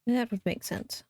That would make sense.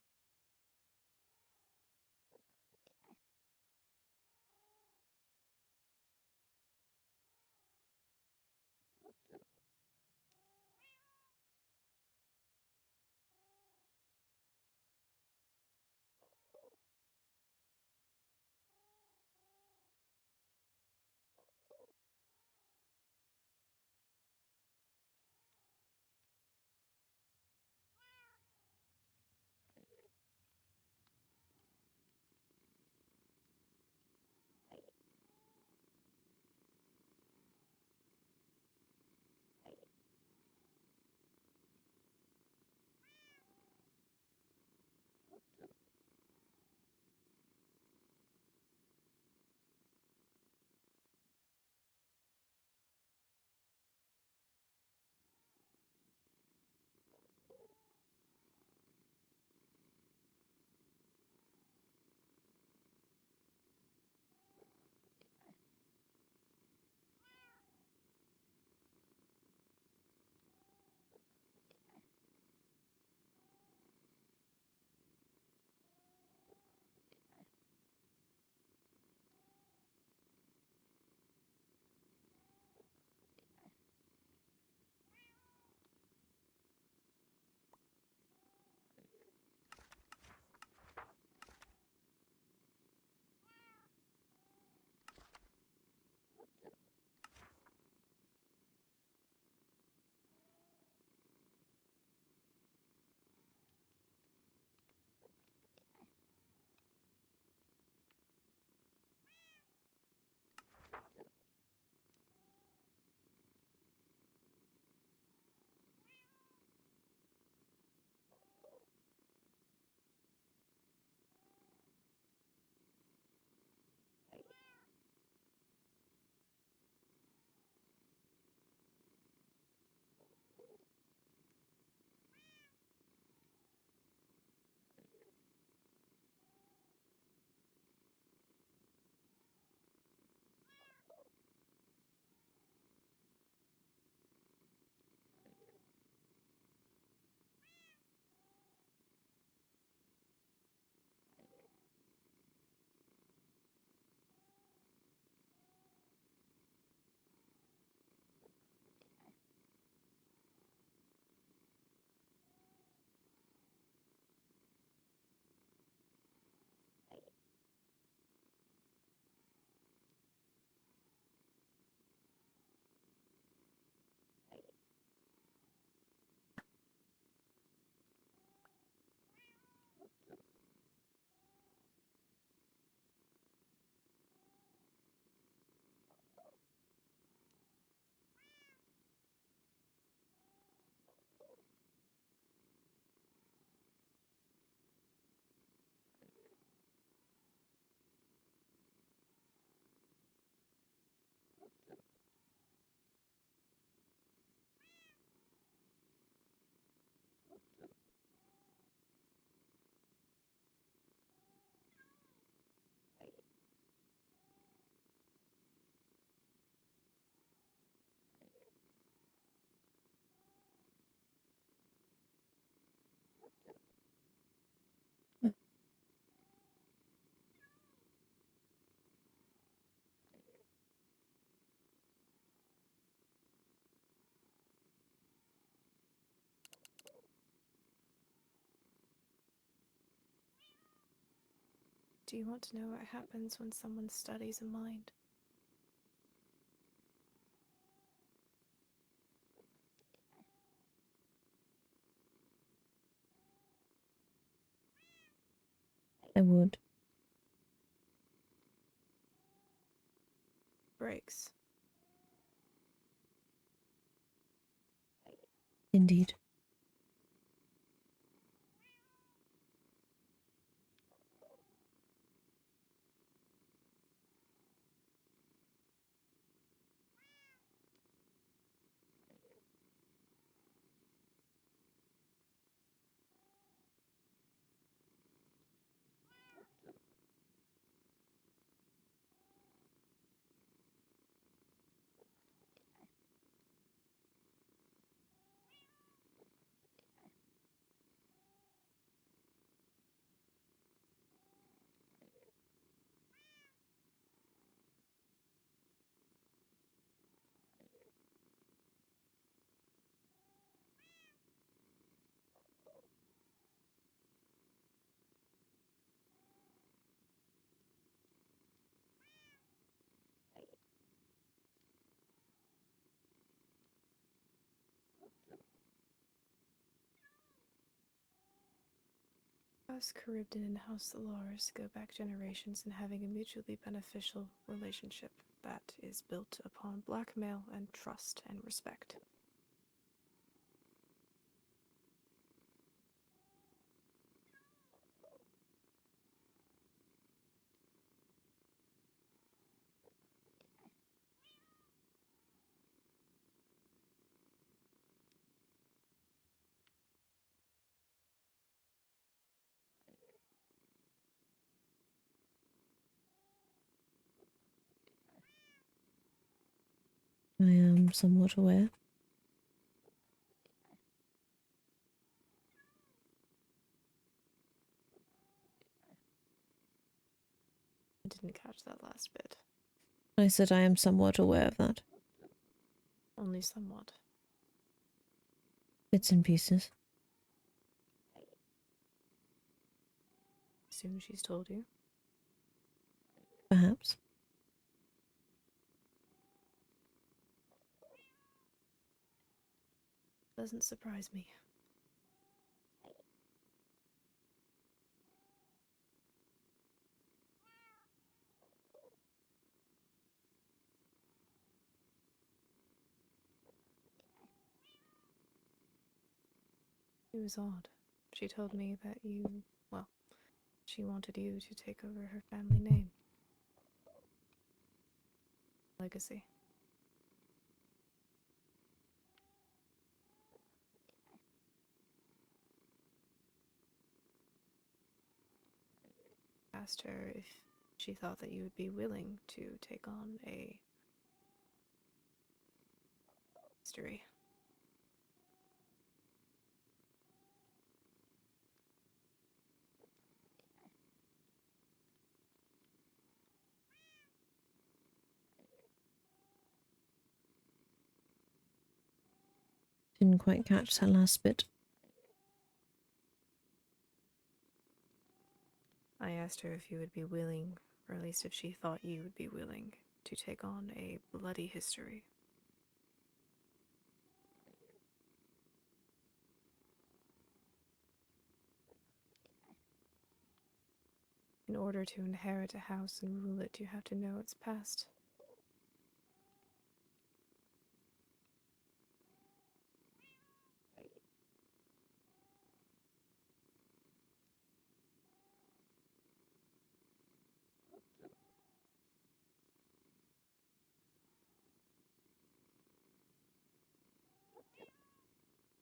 Do you want to know what happens when someone studies a mind? I would. Breaks. Indeed. House Charybdin and House Dolores go back generations in having a mutually beneficial relationship that is built upon blackmail and trust and respect. I am somewhat aware. I didn't catch that last bit. I said I am somewhat aware of that. Only somewhat. Bits and pieces. Assume she's told you. Perhaps. Doesn't surprise me. It was odd. She told me that you, well, she wanted you to take over her family name. Legacy. Asked her if she thought that you would be willing to take on a history. Didn't quite catch that last bit. I asked her if you would be willing, or at least if she thought you would be willing, to take on a bloody history. In order to inherit a house and rule it, you have to know its past.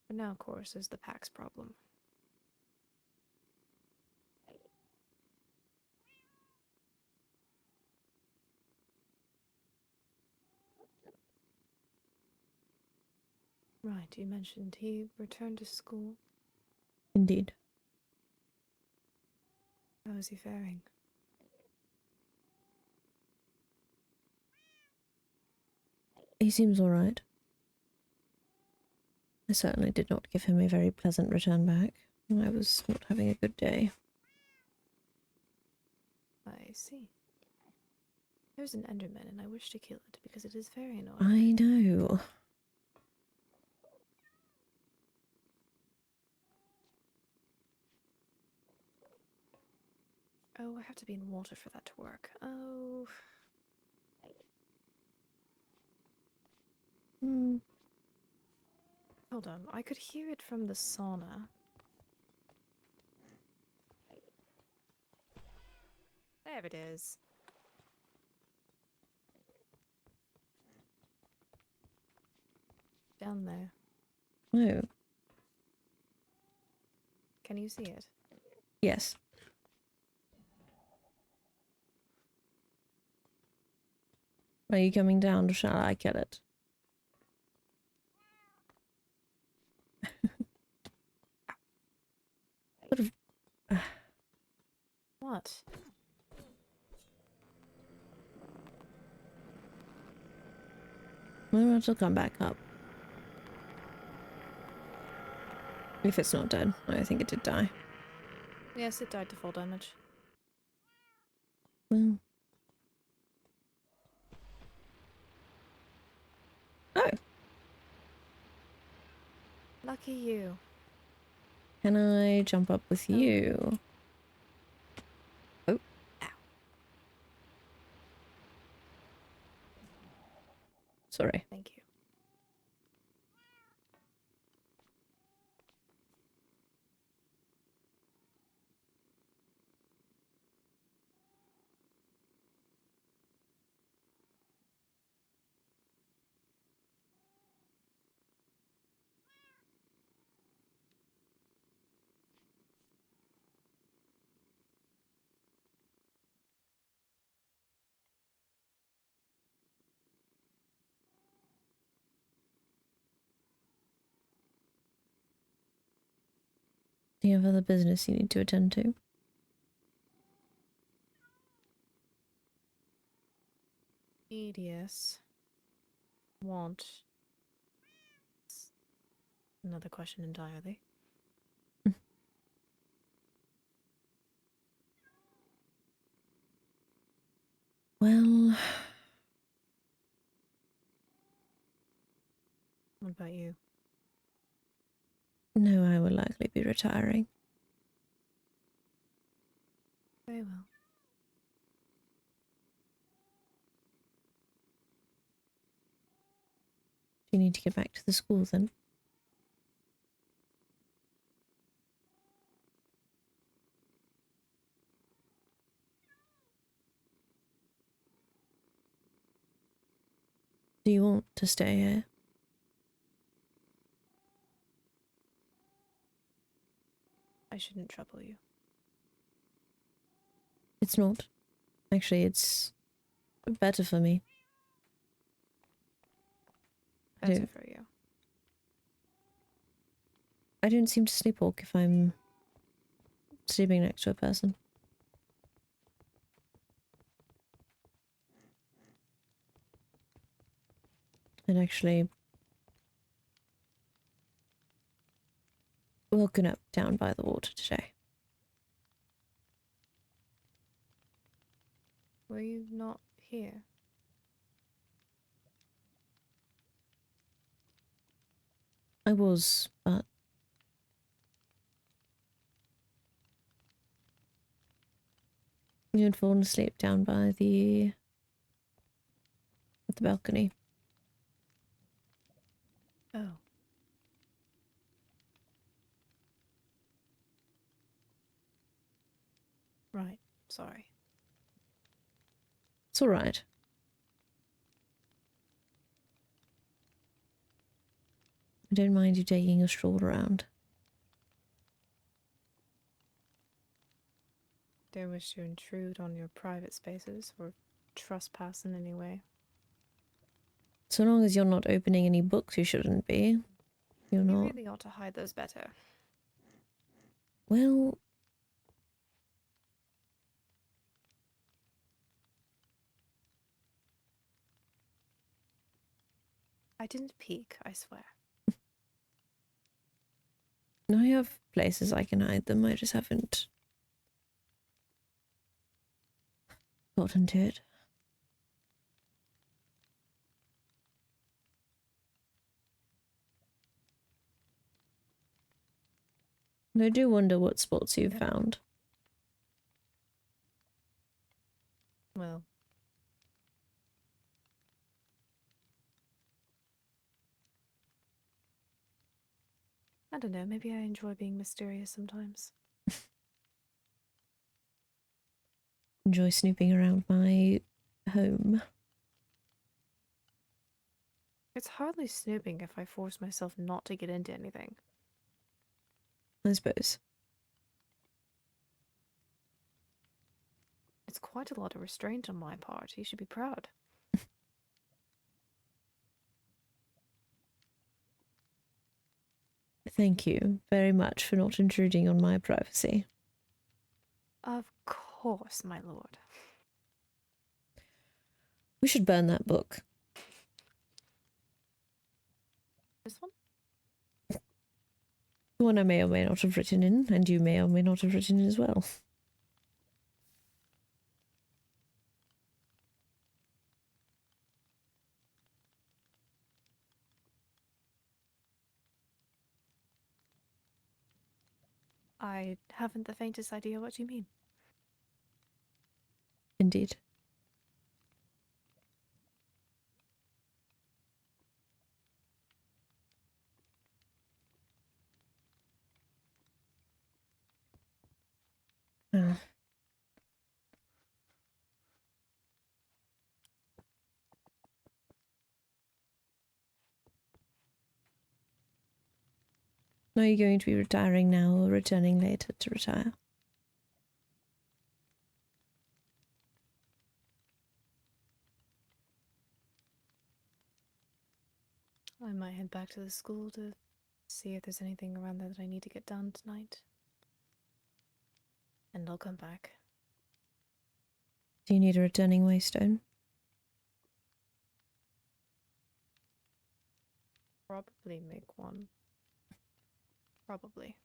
But now, of course, is the Pax problem. Right, you mentioned he returned to school. Indeed. How is he faring? He seems all right. I certainly did not give him a very pleasant return back. I was not having a good day. I see. There's an Enderman and I wish to kill it because it is very annoying. I know. Oh, I have to be in water for that to work. Oh. Hmm. Hold on, I could hear it from the sauna. There it is. Down there. Oh, Can you see it? yes. Are you coming down or shall I kill it? Sort of. What? Well, it'll come back up. If it's not dead. I think it did die. Yes, it died to full damage. Well. Oh, Lucky you. can I jump up with Oh. you? Oh. Ow. Sorry. Thank you. Do you have other business you need to attend to? Yes. Want. Another question entirely. Well, What about you? no, I will likely be retiring. Very well. Do you need to get back to the school then? Do you want to stay here? I shouldn't trouble you. It's not. Actually, it's better for me. I Better don't, for you. I don't seem to sleepwalk if I'm sleeping next to a person. And actually woken up down by the water today. Were you not here? I was, but you had fallen asleep down by the at the balcony. Oh. Right. Sorry. It's all right. I don't mind you taking a stroll around. Don't wish to intrude on your private spaces or trespass in any way. So long as you're not opening any books you shouldn't be. You're You not. really ought to hide those better. Well, I didn't peek, I swear. I have places I can hide them. I just haven't gotten to it. And I do wonder what spots you've found. Well, I don't know, maybe I enjoy being mysterious sometimes. Enjoy snooping around my home. It's hardly snooping if I force myself not to get into anything. I suppose. It's quite a lot of restraint on my part. You should be proud. Thank you very much for not intruding on my privacy. Of course, my lord. We should burn that book. This one? The one I may or may not have written in, and you may or may not have written in as well. I haven't the faintest idea what you mean. Indeed. Ah. Are you going to be retiring now or returning later to retire? I might head back to the school to see if there's anything around there that I need to get done tonight. And I'll come back. Do you need a returning waystone? Probably make one. Probably.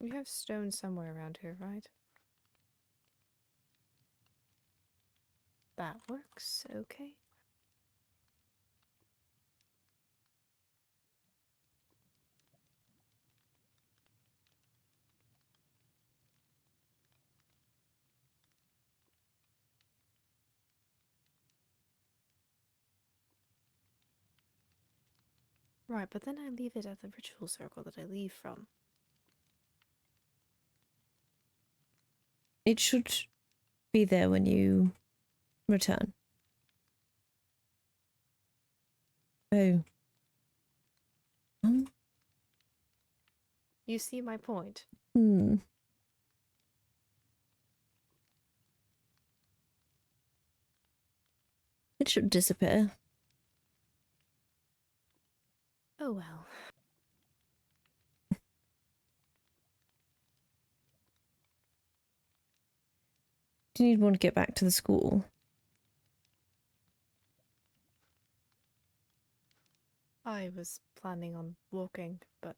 You have stone somewhere around here, right? That works, okay. Right, but then I leave it at the ritual circle that I leave from. It should be there when you return. Oh. You see my point? Hmm. It should disappear. Oh well. Do you need one to get back to the school? I was planning on walking, but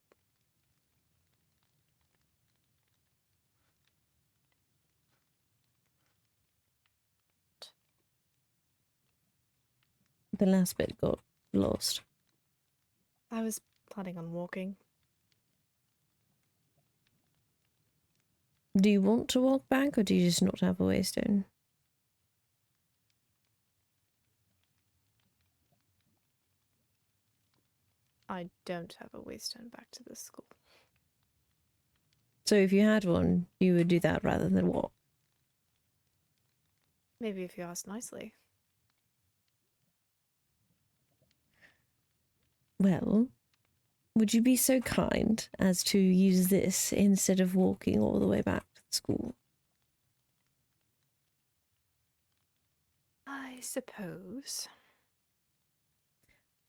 The last bit got lost. I was planning on walking. Do you want to walk back or do you just not have a waystone? I don't have a waystone back to the school. So if you had one, you would do that rather than walk. Maybe if you ask nicely. Well, would you be so kind as to use this instead of walking all the way back to the school? I suppose.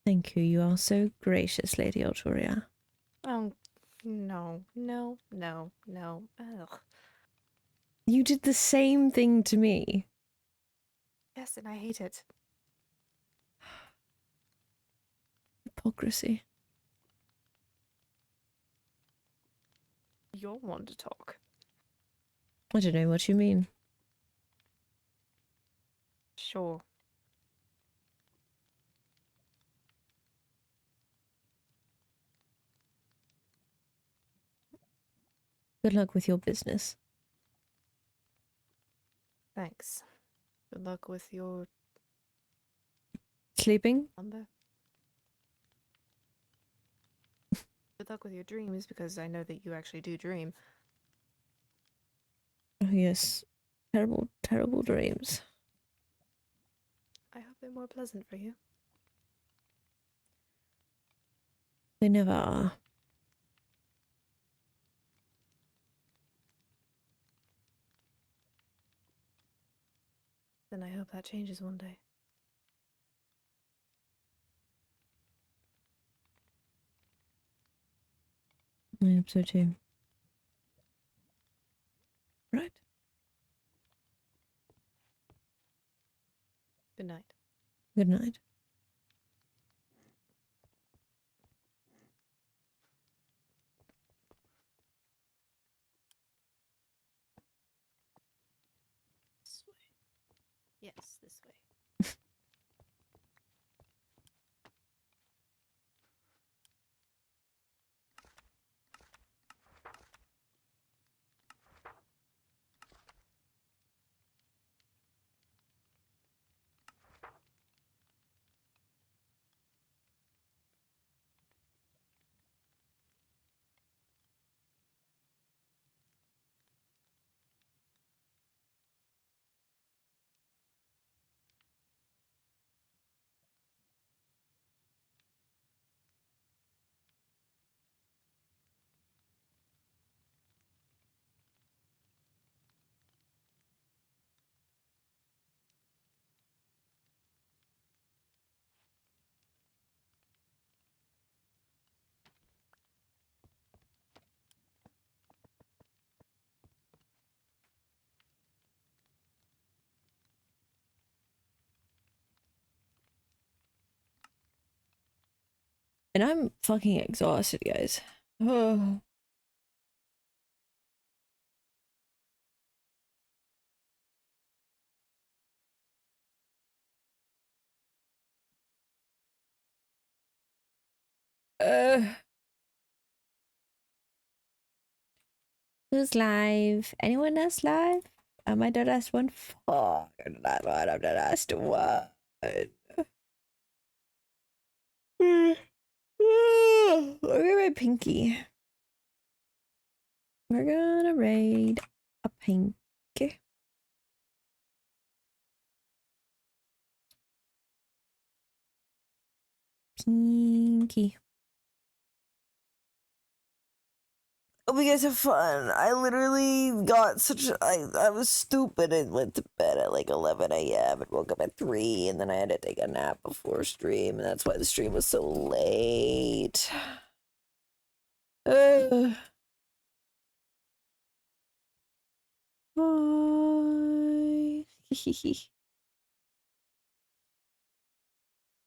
Thank you. You are so gracious, Lady Altoria. Oh, no, no, no, no. Ugh. You did the same thing to me. Yes, and I hate it. Hypocrisy. You're one to talk. I don't know what you mean. Sure. Good luck with your business. Thanks. Good luck with your Sleeping? number. Good luck with your dreams, because I know that you actually do dream. Oh, yes. Terrible, terrible dreams. I hope they're more pleasant for you. They never are. Then I hope that changes one day. I hope so too. Right. Good night. Good night. This way. Yes, this way. And I'm fucking exhausted, guys. Oh. Who's live? Anyone else live? Am I the last one? Fuck, I'm the last one. I'm the last one. Look at my pinky. We're gonna raid a pink. Pinky. Hope you guys have fun. I literally got such I was stupid and went to bed at like 11 a.m. and woke up at 3 and then I had to take a nap before stream and that's why the stream was so late. Bye.